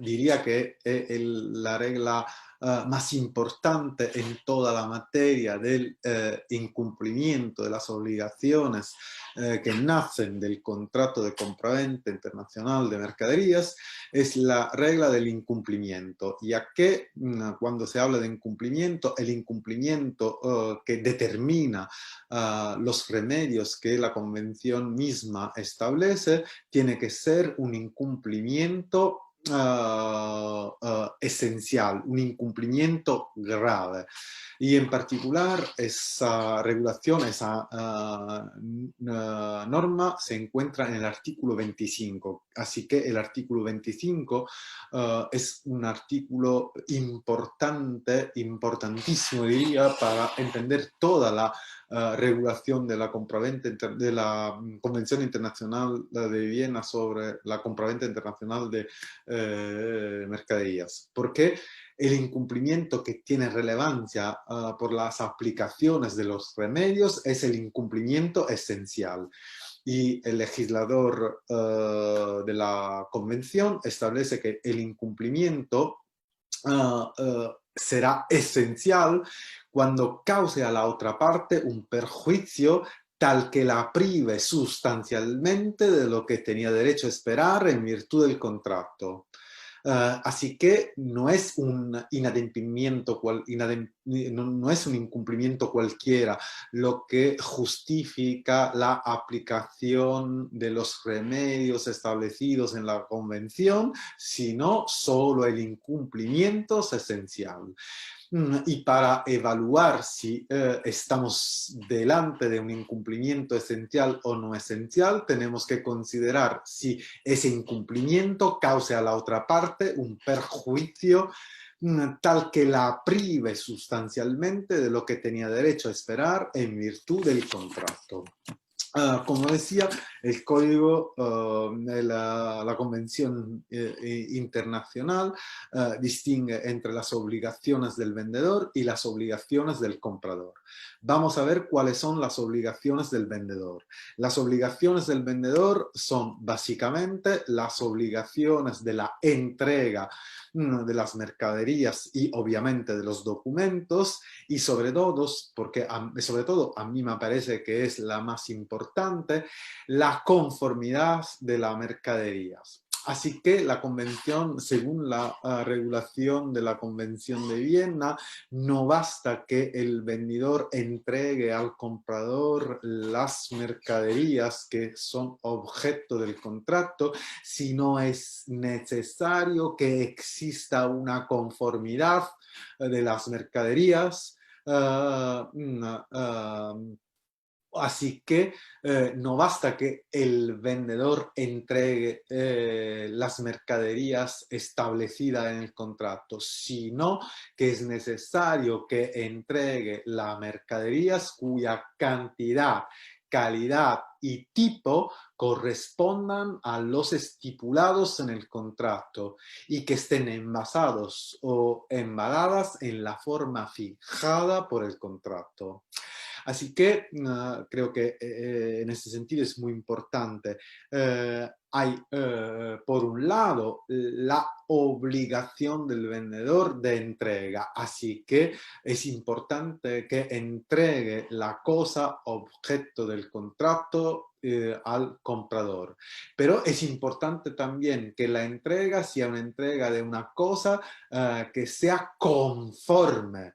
diría que es la regla más importante en toda la materia del incumplimiento de las obligaciones que nacen del contrato de compraventa internacional de mercaderías, es la regla del incumplimiento, ya que cuando se habla de incumplimiento, el incumplimiento que determina los remedios que la convención misma establece tiene que ser un incumplimiento esencial, un incumplimiento grave. Y en particular esa regulación, esa norma se encuentra en el artículo 25. Así que el artículo 25 es un artículo importante, importantísimo diría, para entender toda la regulación de la compraventa de la Convención Internacional de Viena sobre la compraventa internacional de mercaderías. Porque el incumplimiento que tiene relevancia por las aplicaciones de los remedios es el incumplimiento esencial. Y el legislador de la Convención establece que el incumplimiento será esencial cuando cause a la otra parte un perjuicio tal que la prive sustancialmente de lo que tenía derecho a esperar en virtud del contrato. Así que no es un inadempimiento, no es un incumplimiento cualquiera lo que justifica la aplicación de los remedios establecidos en la convención, sino solo el incumplimiento es esencial. Y para evaluar si estamos delante de un incumplimiento esencial o no esencial, tenemos que considerar si ese incumplimiento cause a la otra parte un perjuicio tal que la prive sustancialmente de lo que tenía derecho a esperar en virtud del contrato. Como decía, el código, la Convención Internacional distingue entre las obligaciones del vendedor y las obligaciones del comprador. Vamos a ver cuáles son las obligaciones del vendedor. Las obligaciones del vendedor son básicamente las obligaciones de la entrega de las mercaderías y obviamente de los documentos, y sobre todo, porque sobre todo a mí me parece que es la más importante, la conformidad de las mercaderías. Así que la convención, según la regulación de la Convención de Viena, no basta que el vendedor entregue al comprador las mercaderías que son objeto del contrato, sino es necesario que exista una conformidad de las mercaderías. Así que no basta que el vendedor entregue las mercaderías establecidas en el contrato, sino que es necesario que entregue las mercaderías cuya cantidad, calidad y tipo correspondan a los estipulados en el contrato y que estén envasados o embaladas en la forma fijada por el contrato. Así que creo que en ese sentido es muy importante. Hay, por un lado, la obligación del vendedor de entrega, así que es importante que entregue la cosa objeto del contrato al comprador. Pero es importante también que la entrega sea una entrega de una cosa que sea conforme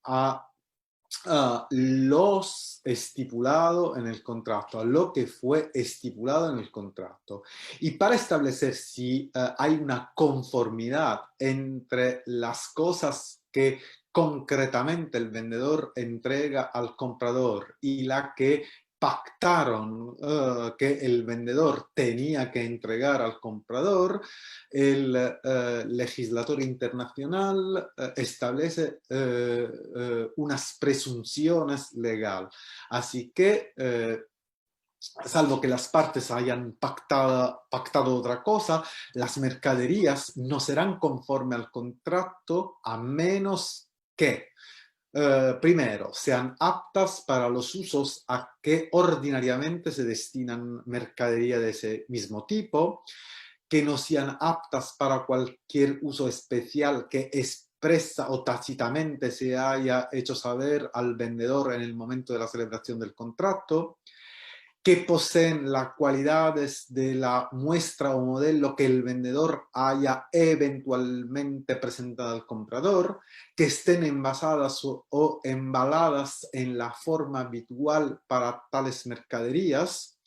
a los estipulado en el contrato, a lo que fue estipulado en el contrato. Y para establecer si hay una conformidad entre las cosas que concretamente el vendedor entrega al comprador y la que pactaron que el vendedor tenía que entregar al comprador, el legislador internacional establece unas presunciones legales. Así que, salvo que las partes hayan pactado otra cosa, las mercaderías no serán conforme al contrato a menos que primero, sean aptas para los usos a que ordinariamente se destinan mercadería de ese mismo tipo, que no sean aptas para cualquier uso especial que expresa o tácitamente se haya hecho saber al vendedor en el momento de la celebración del contrato, que poseen las cualidades de la muestra o modelo que el vendedor haya eventualmente presentado al comprador, que estén envasadas o embaladas en la forma habitual para tales mercaderías.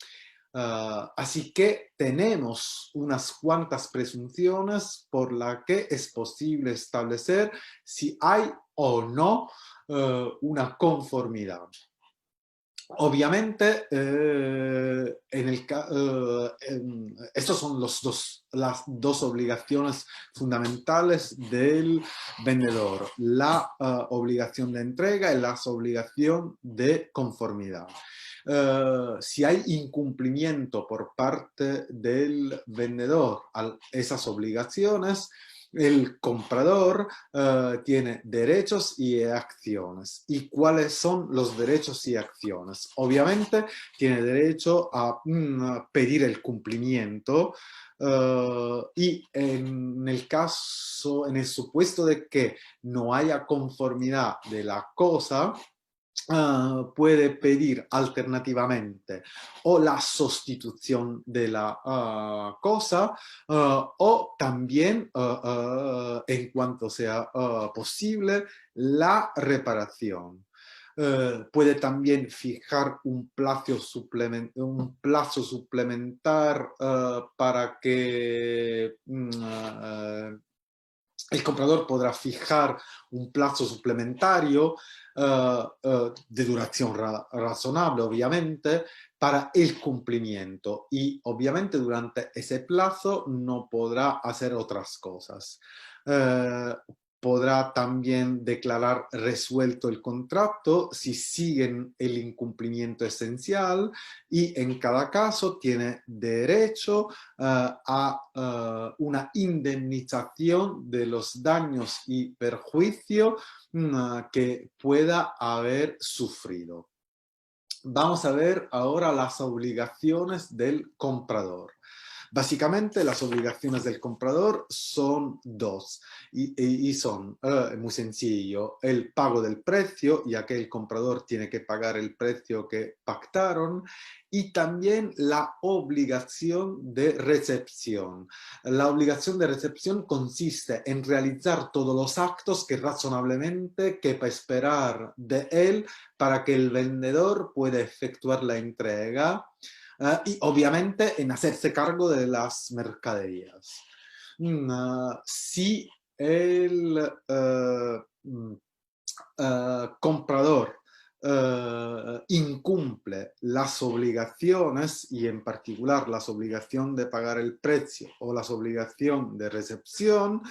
Así que tenemos unas cuantas presunciones por las que es posible establecer si hay o no una conformidad. Obviamente, estas son las dos obligaciones fundamentales del vendedor, la obligación de entrega y la obligación de conformidad. Si hay incumplimiento por parte del vendedor a esas obligaciones, el comprador tiene derechos y acciones. ¿Y cuáles son los derechos y acciones? Obviamente tiene derecho a pedir el cumplimiento y en el supuesto de que no haya conformidad de la cosa, puede pedir alternativamente o la sustitución de la cosa o también, en cuanto sea posible, la reparación. Puede también fijar un plazo suplementar para que el comprador podrá fijar un plazo suplementario de duración razonable, obviamente, para el cumplimiento. Y obviamente durante ese plazo no podrá hacer otras cosas. Podrá también declarar resuelto el contrato si siguen el incumplimiento esencial y en cada caso tiene derecho a una indemnización de los daños y perjuicios que pueda haber sufrido. Vamos a ver ahora las obligaciones del comprador. Básicamente las obligaciones del comprador son dos y son muy sencillo, el pago del precio, ya que el comprador tiene que pagar el precio que pactaron, y también la obligación de recepción. La obligación de recepción consiste en realizar todos los actos que razonablemente quepa esperar de él para que el vendedor pueda efectuar la entrega. Y obviamente en hacerse cargo de las mercaderías. Si el comprador incumple las obligaciones y en particular las obligaciones de pagar el precio o las obligaciones de recepción,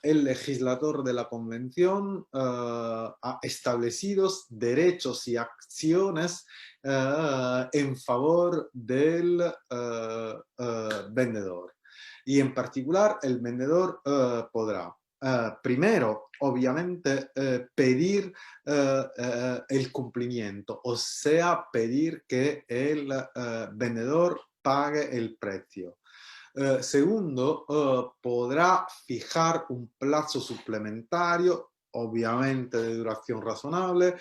el legislador de la convención ha establecido derechos y acciones en favor del vendedor. Y en particular el vendedor podrá primero, obviamente, pedir el cumplimiento, o sea, pedir que el vendedor pague el precio. Segundo, podrá fijar un plazo suplementario, obviamente de duración razonable,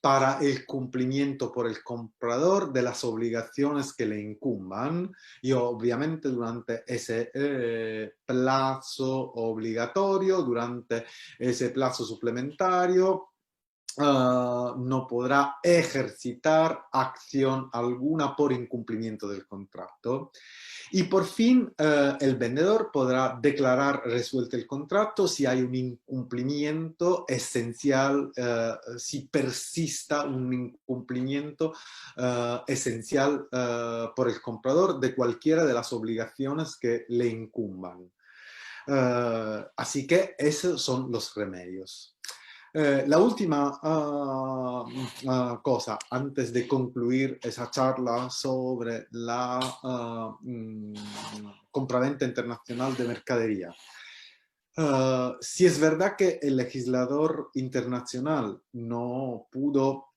para el cumplimiento por el comprador de las obligaciones que le incumban y obviamente durante ese plazo obligatorio, durante ese plazo suplementario, no podrá ejercitar acción alguna por incumplimiento del contrato. Y por fin, el vendedor podrá declarar resuelto el contrato si hay un incumplimiento esencial, si persista un incumplimiento esencial por el comprador de cualquiera de las obligaciones que le incumban. Así que esos son los remedios. La última cosa, antes de concluir esa charla sobre la compraventa internacional de mercadería. Si es verdad que el legislador internacional no pudo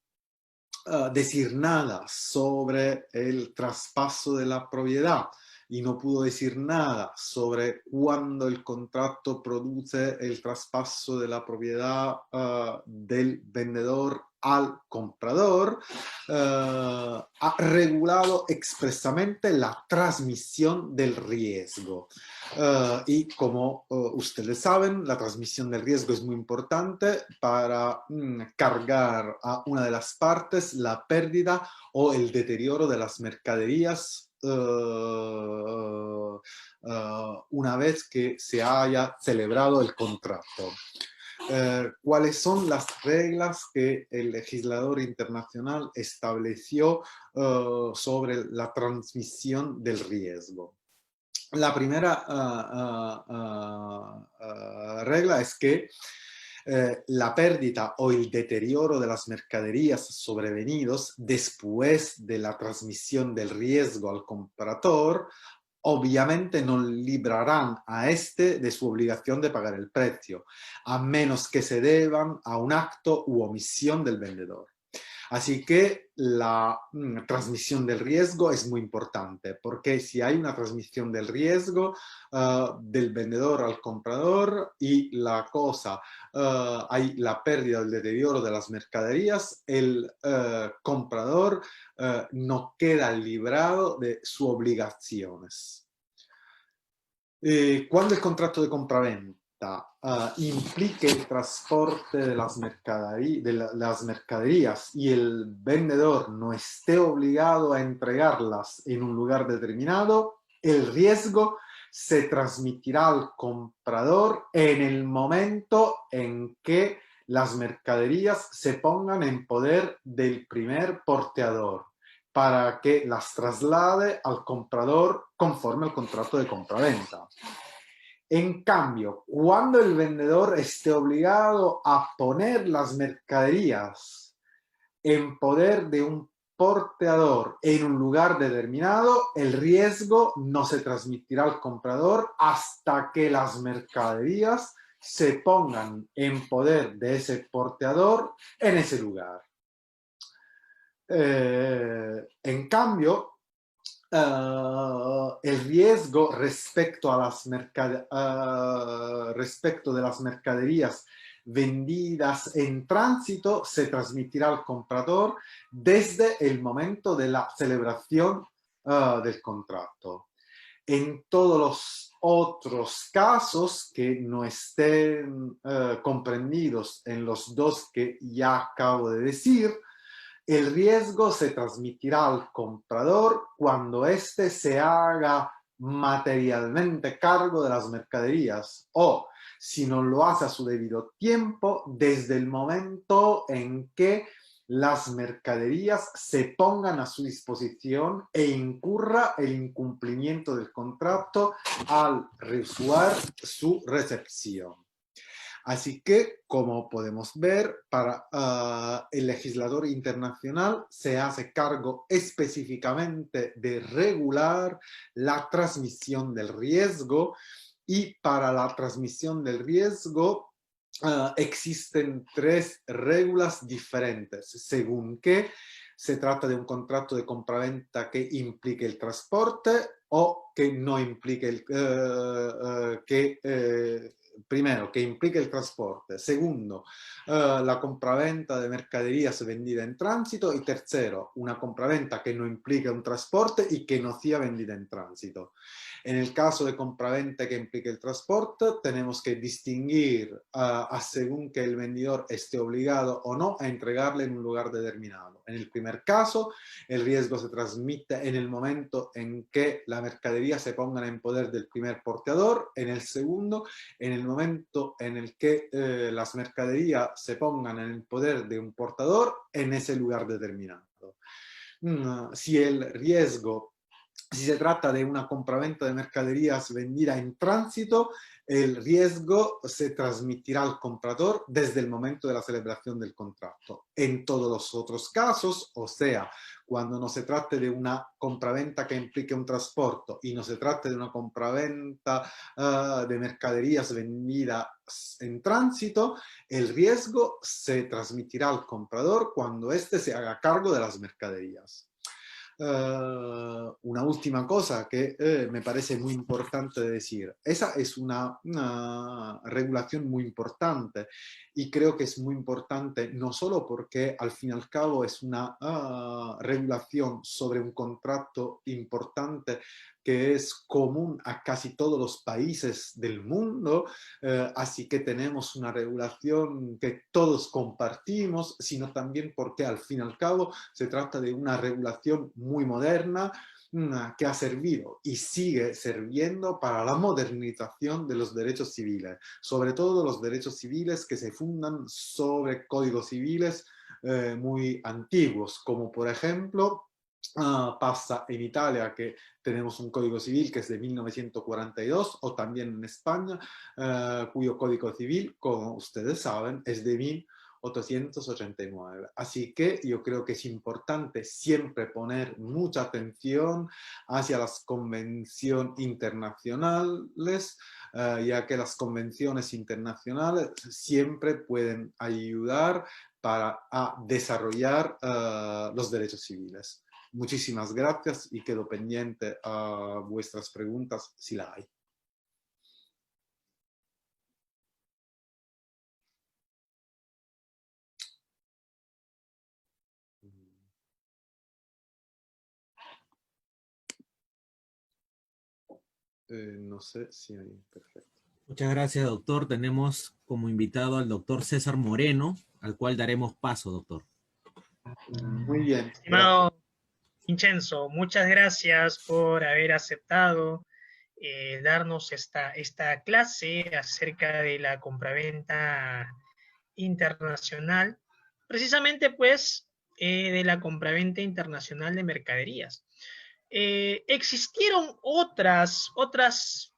decir nada sobre el traspaso de la propiedad y no pudo decir nada sobre cuándo el contrato produce el traspaso de la propiedad del vendedor al comprador, ha regulado expresamente la transmisión del riesgo. Y como ustedes saben, la transmisión del riesgo es muy importante para cargar a una de las partes la pérdida o el deterioro de las mercaderías una vez que se haya celebrado el contrato. ¿Cuáles son las reglas que el legislador internacional estableció sobre la transmisión del riesgo? La primera regla es que la pérdida o el deterioro de las mercaderías sobrevenidos después de la transmisión del riesgo al comprador obviamente no librarán a este de su obligación de pagar el precio, a menos que se deban a un acto u omisión del vendedor. Así que la transmisión del riesgo es muy importante, porque si hay una transmisión del riesgo del vendedor al comprador y la cosa, hay la pérdida o el deterioro de las mercaderías, el comprador no queda librado de sus obligaciones. Cuando el contrato de compraventa implique el transporte de las mercaderías y el vendedor no esté obligado a entregarlas en un lugar determinado, el riesgo se transmitirá al comprador en el momento en que las mercaderías se pongan en poder del primer porteador, para que las traslade al comprador conforme al contrato de compraventa. En cambio, cuando el vendedor esté obligado a poner las mercaderías en poder de un porteador en un lugar determinado, el riesgo no se transmitirá al comprador hasta que las mercaderías se pongan en poder de ese porteador en ese lugar. En cambio, el riesgo respecto de las mercaderías vendidas en tránsito se transmitirá al comprador desde el momento de la celebración del contrato. En todos los otros casos que no estén comprendidos en los dos que ya acabo de decir, el riesgo se transmitirá al comprador cuando éste se haga materialmente cargo de las mercaderías o si no lo hace a su debido tiempo desde el momento en que las mercaderías se pongan a su disposición e incurra el incumplimiento del contrato al rehusar su recepción. Así que, como podemos ver, para el legislador internacional se hace cargo específicamente de regular la transmisión del riesgo y para la transmisión del riesgo existen tres reglas diferentes, según que se trata de un contrato de compraventa que implique el transporte o que no implique primero, que implique el transporte, segundo, la compraventa de mercaderías vendida en tránsito y tercero, una compraventa que no implique un transporte y que no sea vendida en tránsito. En el caso de compraventa que implique el transporte, tenemos que distinguir a según que el vendedor esté obligado o no a entregarle en un lugar determinado. En el primer caso, el riesgo se transmite en el momento en que la mercadería se ponga en poder del primer portador. En el segundo, en el momento en el que las mercaderías se pongan en el poder de un portador en ese lugar determinado. Si el riesgo, si se trata de una compraventa de mercaderías vendida en tránsito, el riesgo se transmitirá al comprador desde el momento de la celebración del contrato. En todos los otros casos, o sea, cuando no se trate de una compraventa que implique un transporte y no se trate de una compraventa de mercaderías vendidas en tránsito, el riesgo se transmitirá al comprador cuando éste se haga cargo de las mercaderías. Una última cosa que me parece muy importante decir. Esa es una regulación muy importante y creo que es muy importante no solo porque al fin y al cabo es una regulación sobre un contrato importante que es común a casi todos los países del mundo, así que tenemos una regulación que todos compartimos, sino también porque al fin y al cabo se trata de una regulación muy moderna que ha servido y sigue sirviendo para la modernización de los derechos civiles, sobre todo los derechos civiles que se fundan sobre códigos civiles muy antiguos, como por ejemplo pasa en Italia, que tenemos un código civil que es de 1942, o también en España, cuyo código civil, como ustedes saben, es de 1889. Así que yo creo que es importante siempre poner mucha atención hacia las convenciones internacionales, ya que las convenciones internacionales siempre pueden ayudar para desarrollar los derechos civiles. Muchísimas gracias y quedo pendiente a vuestras preguntas si la hay. No sé si hay. Perfecto. Muchas gracias, doctor. Tenemos como invitado al doctor César Moreno, al cual daremos paso, doctor. Muy bien. Estimado Vincenzo, muchas gracias por haber aceptado darnos esta clase acerca de la compraventa internacional, precisamente pues de la compraventa internacional de mercaderías. Existieron otros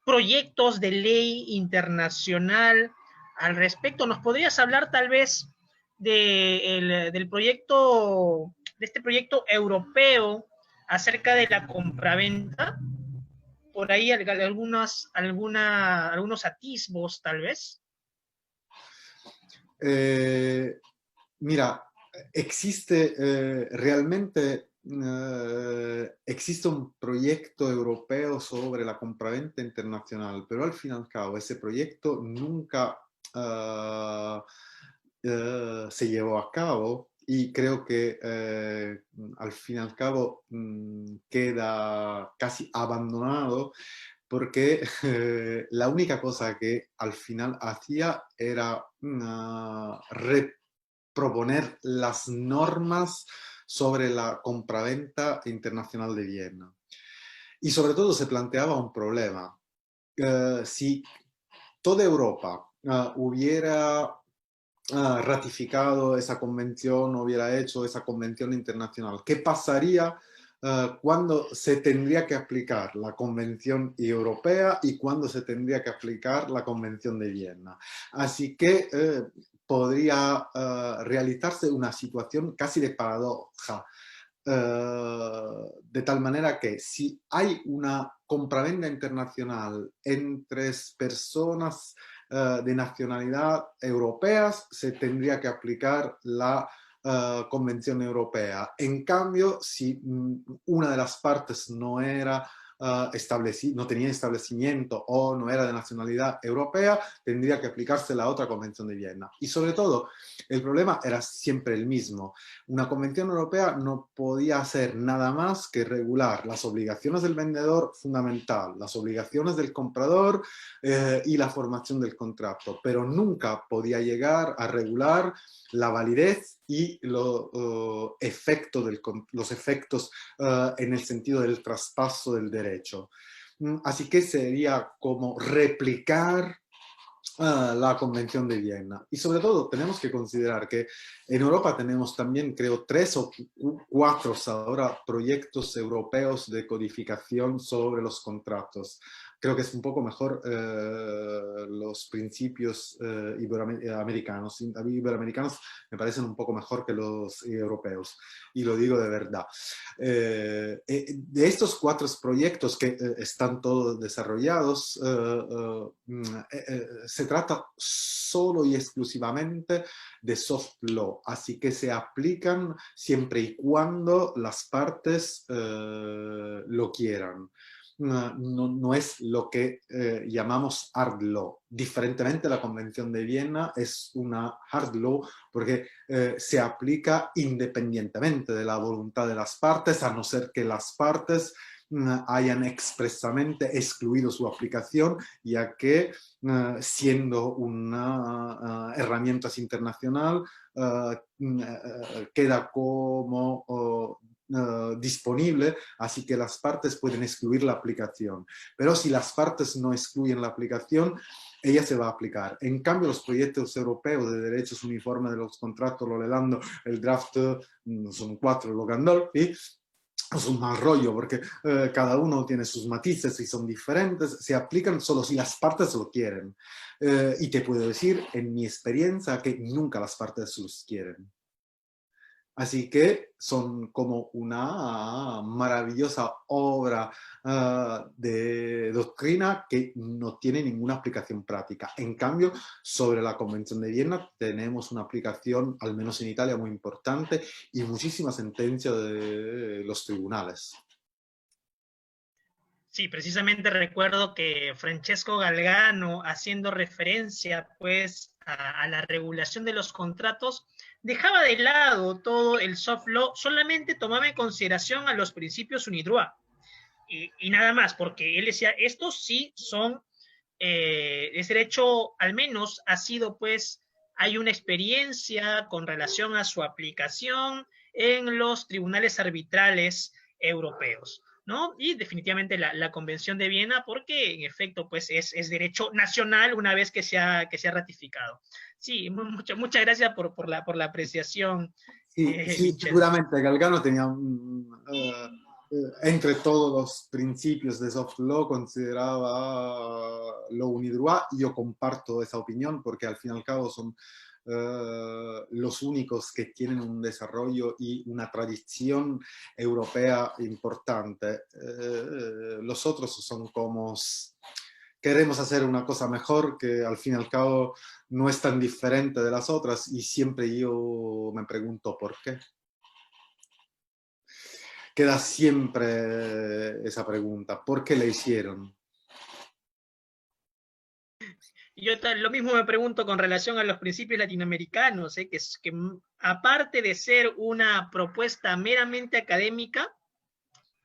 proyectos de ley internacional al respecto. ¿Nos podrías hablar tal vez del proyecto, de este proyecto europeo acerca de la compraventa? Por ahí algunos atisbos tal vez. Mira, existe realmente existe un proyecto europeo sobre la compraventa internacional, pero al fin y al cabo ese proyecto nunca se llevó a cabo y creo que al fin y al cabo queda casi abandonado porque la única cosa que al final hacía era proponer las normas sobre la compraventa internacional de Viena. Y sobre todo se planteaba un problema. Si toda Europa hubiera ratificado esa convención, hubiera hecho esa convención internacional, ¿qué pasaría cuando se tendría que aplicar la Convención Europea y cuando se tendría que aplicar la Convención de Viena? Así que podría realizarse una situación casi de paradoja. De tal manera que si hay una compravenda internacional entre personas de nacionalidad europeas, se tendría que aplicar la Convención Europea. En cambio, si una de las partes no era no tenía establecimiento o no era de nacionalidad europea, tendría que aplicarse la otra Convención de Viena. Y sobre todo, el problema era siempre el mismo. Una convención europea no podía hacer nada más que regular las obligaciones del vendedor fundamental, las obligaciones del comprador y la formación del contrato, pero nunca podía llegar a regular la validez y los efectos en el sentido del traspaso del derecho. Así que sería como replicar la Convención de Viena. Y sobre todo tenemos que considerar que en Europa tenemos también, creo, 3 o 4 ahora proyectos europeos de codificación sobre los contratos. Creo que es un poco mejor los principios iberoamericanos. Iberoamericanos me parecen un poco mejor que los europeos, y lo digo de verdad. De estos 4 proyectos que están todos desarrollados, se trata solo y exclusivamente de soft law, así que se aplican siempre y cuando las partes lo quieran. No es lo que llamamos hard law. Diferentemente, la Convención de Viena es una hard law porque se aplica independientemente de la voluntad de las partes, a no ser que las partes hayan expresamente excluido su aplicación, ya que siendo una herramienta internacional queda como disponible, así que las partes pueden excluir la aplicación. Pero si las partes no excluyen la aplicación, ella se va a aplicar. En cambio, los proyectos europeos de derechos uniformes de los contratos, lo le dando el draft, son 4, lo Gandolfi, es un mal rollo porque cada uno tiene sus matices y son diferentes, se aplican solo si las partes lo quieren. Y te puedo decir, en mi experiencia, que nunca las partes los quieren. Así que son como una maravillosa obra de doctrina que no tiene ninguna aplicación práctica. En cambio, sobre la Convención de Viena tenemos una aplicación, al menos en Italia, muy importante y muchísimas sentencias de los tribunales. Sí, precisamente recuerdo que Francesco Galgano, haciendo referencia pues a la regulación de los contratos, dejaba de lado todo el soft law, solamente tomaba en consideración a los principios UNIDROIT y nada más, porque él decía, estos sí son, ese derecho al menos ha sido pues, hay una experiencia con relación a su aplicación en los tribunales arbitrales europeos, ¿no? Y definitivamente la Convención de Viena, porque en efecto, pues es derecho nacional una vez que se ha ratificado. Sí, muchas gracias por la apreciación, Sí, Michel. seguramente Galgano tenía, entre todos los principios de soft law, consideraba lo UNIDROIT. Yo comparto esa opinión porque al fin y al cabo son los únicos que tienen un desarrollo y una tradición europea importante. Los otros son como queremos hacer una cosa mejor que al fin y al cabo no es tan diferente de las otras, y siempre yo me pregunto por qué. Queda siempre esa pregunta, ¿por qué le hicieron? Yo lo mismo me pregunto con relación a los principios latinoamericanos, que aparte de ser una propuesta meramente académica,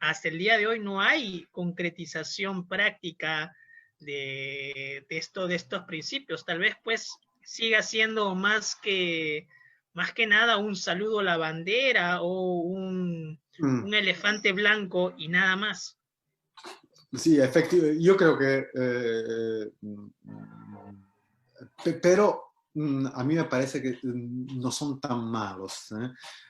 hasta el día de hoy no hay concretización práctica de estos principios. Tal vez pues siga siendo más que nada un saludo a la bandera o un elefante blanco y nada más. Sí, efectivamente, yo creo que, pero a mí me parece que no son tan malos,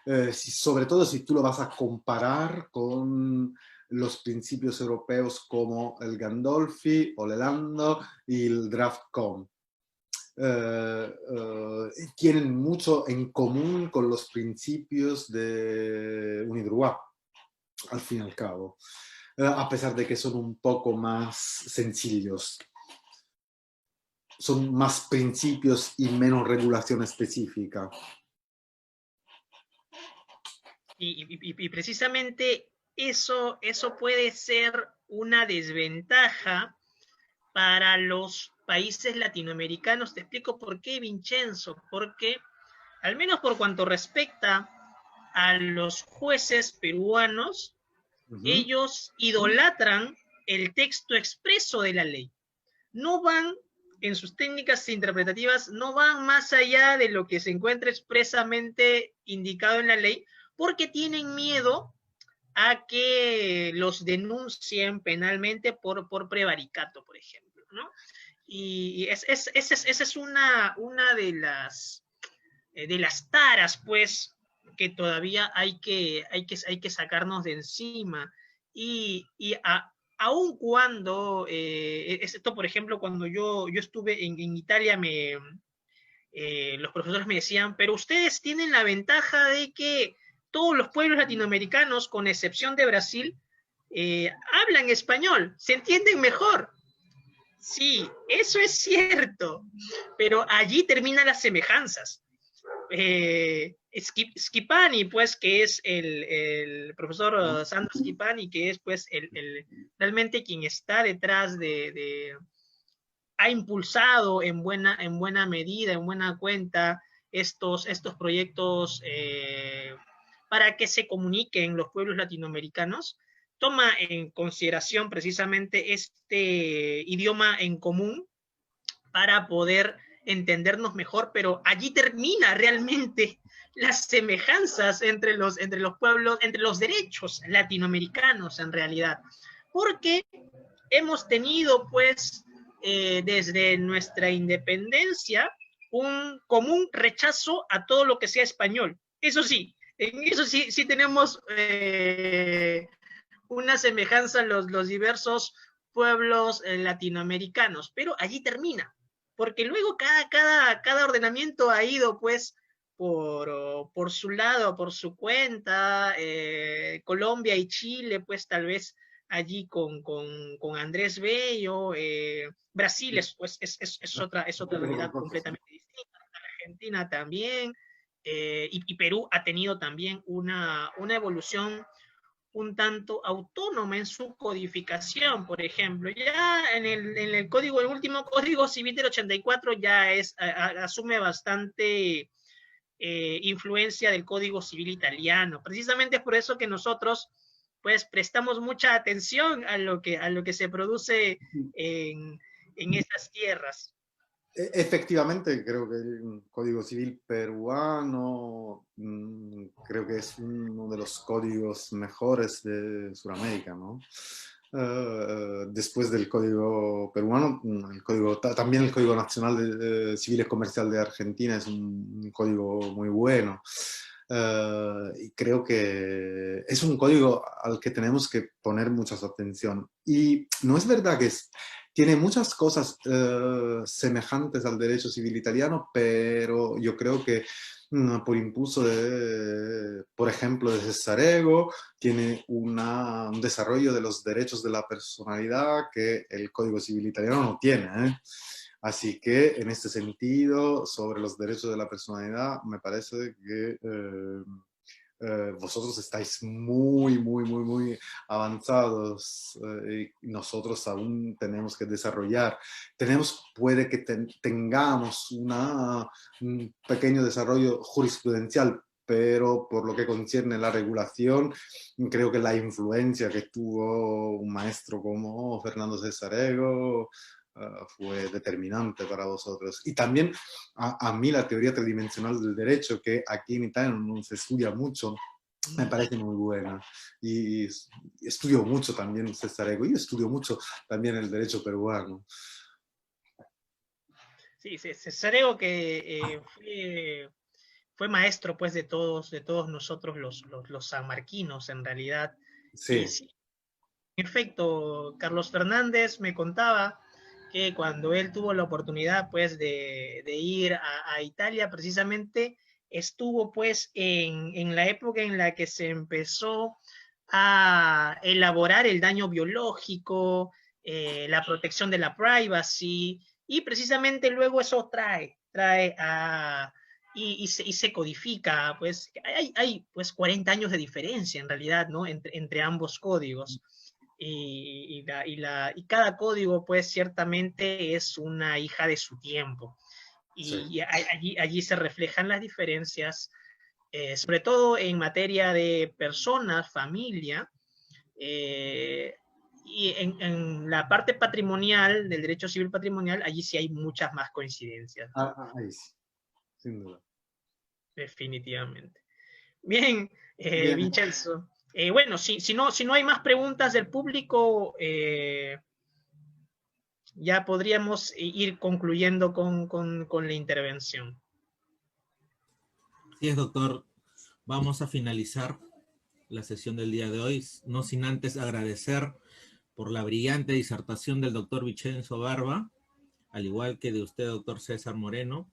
¿eh? Sobre todo si tú lo vas a comparar con los principios europeos como el Gandolfi o Lelando y el Draftcom. Tienen mucho en común con los principios de UNIDROIT, al fin y al cabo, a pesar de que son un poco más sencillos. Son más principios y menos regulación específica. Y precisamente eso puede ser una desventaja para los países latinoamericanos. Te explico por qué, Vincenzo. Porque, al menos por cuanto respecta a los jueces peruanos, ellos idolatran el texto expreso de la ley. No van, en sus técnicas interpretativas, no van más allá de lo que se encuentra expresamente indicado en la ley, porque tienen miedo a que los denuncien penalmente por prevaricato, por ejemplo, ¿no? Y esa es una de las taras, pues, que todavía hay que sacarnos de encima. Aun cuando, esto, por ejemplo, cuando yo estuve en Italia, los profesores me decían, pero ustedes tienen la ventaja de que todos los pueblos latinoamericanos, con excepción de Brasil, hablan español, se entienden mejor. Sí, eso es cierto, pero allí terminan las semejanzas. Schipani, pues, que es el profesor Sandro Schipani, que es, pues, realmente quien está detrás ha impulsado en buena medida, en buena cuenta, estos proyectos para que se comuniquen los pueblos latinoamericanos, toma en consideración precisamente este idioma en común para poder entendernos mejor, pero allí termina realmente las semejanzas entre los pueblos, entre los derechos latinoamericanos en realidad, porque hemos tenido, pues, desde nuestra independencia, un común rechazo a todo lo que sea español. Eso sí, en eso sí tenemos una semejanza en los diversos pueblos latinoamericanos, pero allí termina, porque luego cada ordenamiento ha ido, pues, por su lado, por su cuenta. Colombia y Chile, pues, tal vez allí con Andrés Bello. Brasil pues, es otra realidad completamente distinta. Argentina también. Y Perú ha tenido también una evolución un tanto autónoma en su codificación. Por ejemplo, ya en el código, el último código civil del 84 ya asume bastante influencia del código civil italiano. Precisamente es por eso que nosotros, pues, prestamos mucha atención a lo que se produce en esas tierras. Efectivamente, creo que el Código Civil peruano creo que es uno de los códigos mejores de Sudamérica, ¿no? Después del Código peruano, también el Código Nacional de Civil y Comercial de Argentina es un código muy bueno. Y creo que es un código al que tenemos que poner mucha atención. Y no es verdad que tiene muchas cosas semejantes al derecho civil italiano, pero yo creo que por impulso por ejemplo, de Cesarego, tiene un desarrollo de los derechos de la personalidad que el Código Civil italiano no tiene, ¿eh? Así que, en este sentido, sobre los derechos de la personalidad, me parece que vosotros estáis muy, muy, muy, muy avanzados y nosotros aún tenemos que desarrollar. Puede que tengamos un pequeño desarrollo jurisprudencial, pero por lo que concierne la regulación, creo que la influencia que tuvo un maestro como Fernando Cesarego fue determinante para vosotros. Y también a mí la teoría tridimensional del derecho, que aquí en Italia no se estudia mucho, me parece muy buena. Y estudio mucho también César Ego. Yo estudio mucho también el derecho peruano. Sí, Cesareo que fue maestro pues de todos nosotros los sanmarquinos en realidad. Y Sí, sí, en efecto, Carlos Fernández me contaba que cuando él tuvo la oportunidad pues de ir a Italia precisamente estuvo pues en la época en la que se empezó a elaborar el daño biológico, la protección de la privacy, y precisamente luego eso trae a, y se codifica, pues hay pues 40 años de diferencia en realidad, ¿no? Entre ambos códigos. Y cada código, pues ciertamente es una hija de su tiempo. sí. Y allí se reflejan las diferencias, sobre todo en materia de personas, familia, eh, y en la parte patrimonial, del derecho civil patrimonial, allí sí hay muchas más coincidencias, Ahí sí, sin duda. definitivamente. Bien, Bien, Vincenzo. Bueno, si no hay más preguntas del público, ya podríamos ir concluyendo con la intervención. Así es, doctor. Vamos a finalizar la sesión del día de hoy, no sin antes agradecer por la brillante disertación del doctor Vincenzo Barba, al igual que de usted, doctor César Moreno,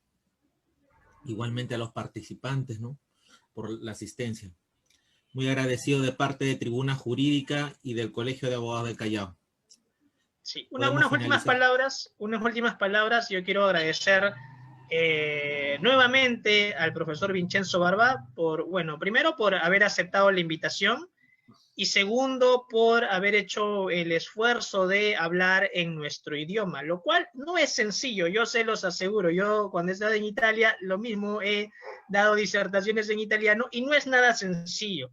igualmente a los participantes, ¿no? Por la asistencia. Muy agradecido de parte de Tribuna Jurídica y del Colegio de Abogados de Callao. Sí, Podemos finalizar. unas últimas palabras. Yo quiero agradecer nuevamente al profesor Vincenzo Barba por, bueno, primero por haber aceptado la invitación y segundo por haber hecho el esfuerzo de hablar en nuestro idioma, lo cual no es sencillo, yo se los aseguro. Yo cuando he estado en Italia, lo mismo, he dado disertaciones en italiano y no es nada sencillo.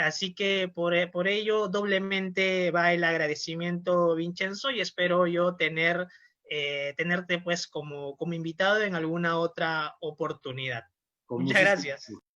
Así que por ello doblemente va el agradecimiento, Vincenzo, y espero yo tenerte pues como invitado en alguna otra oportunidad. con Muchas muchísimo gracias.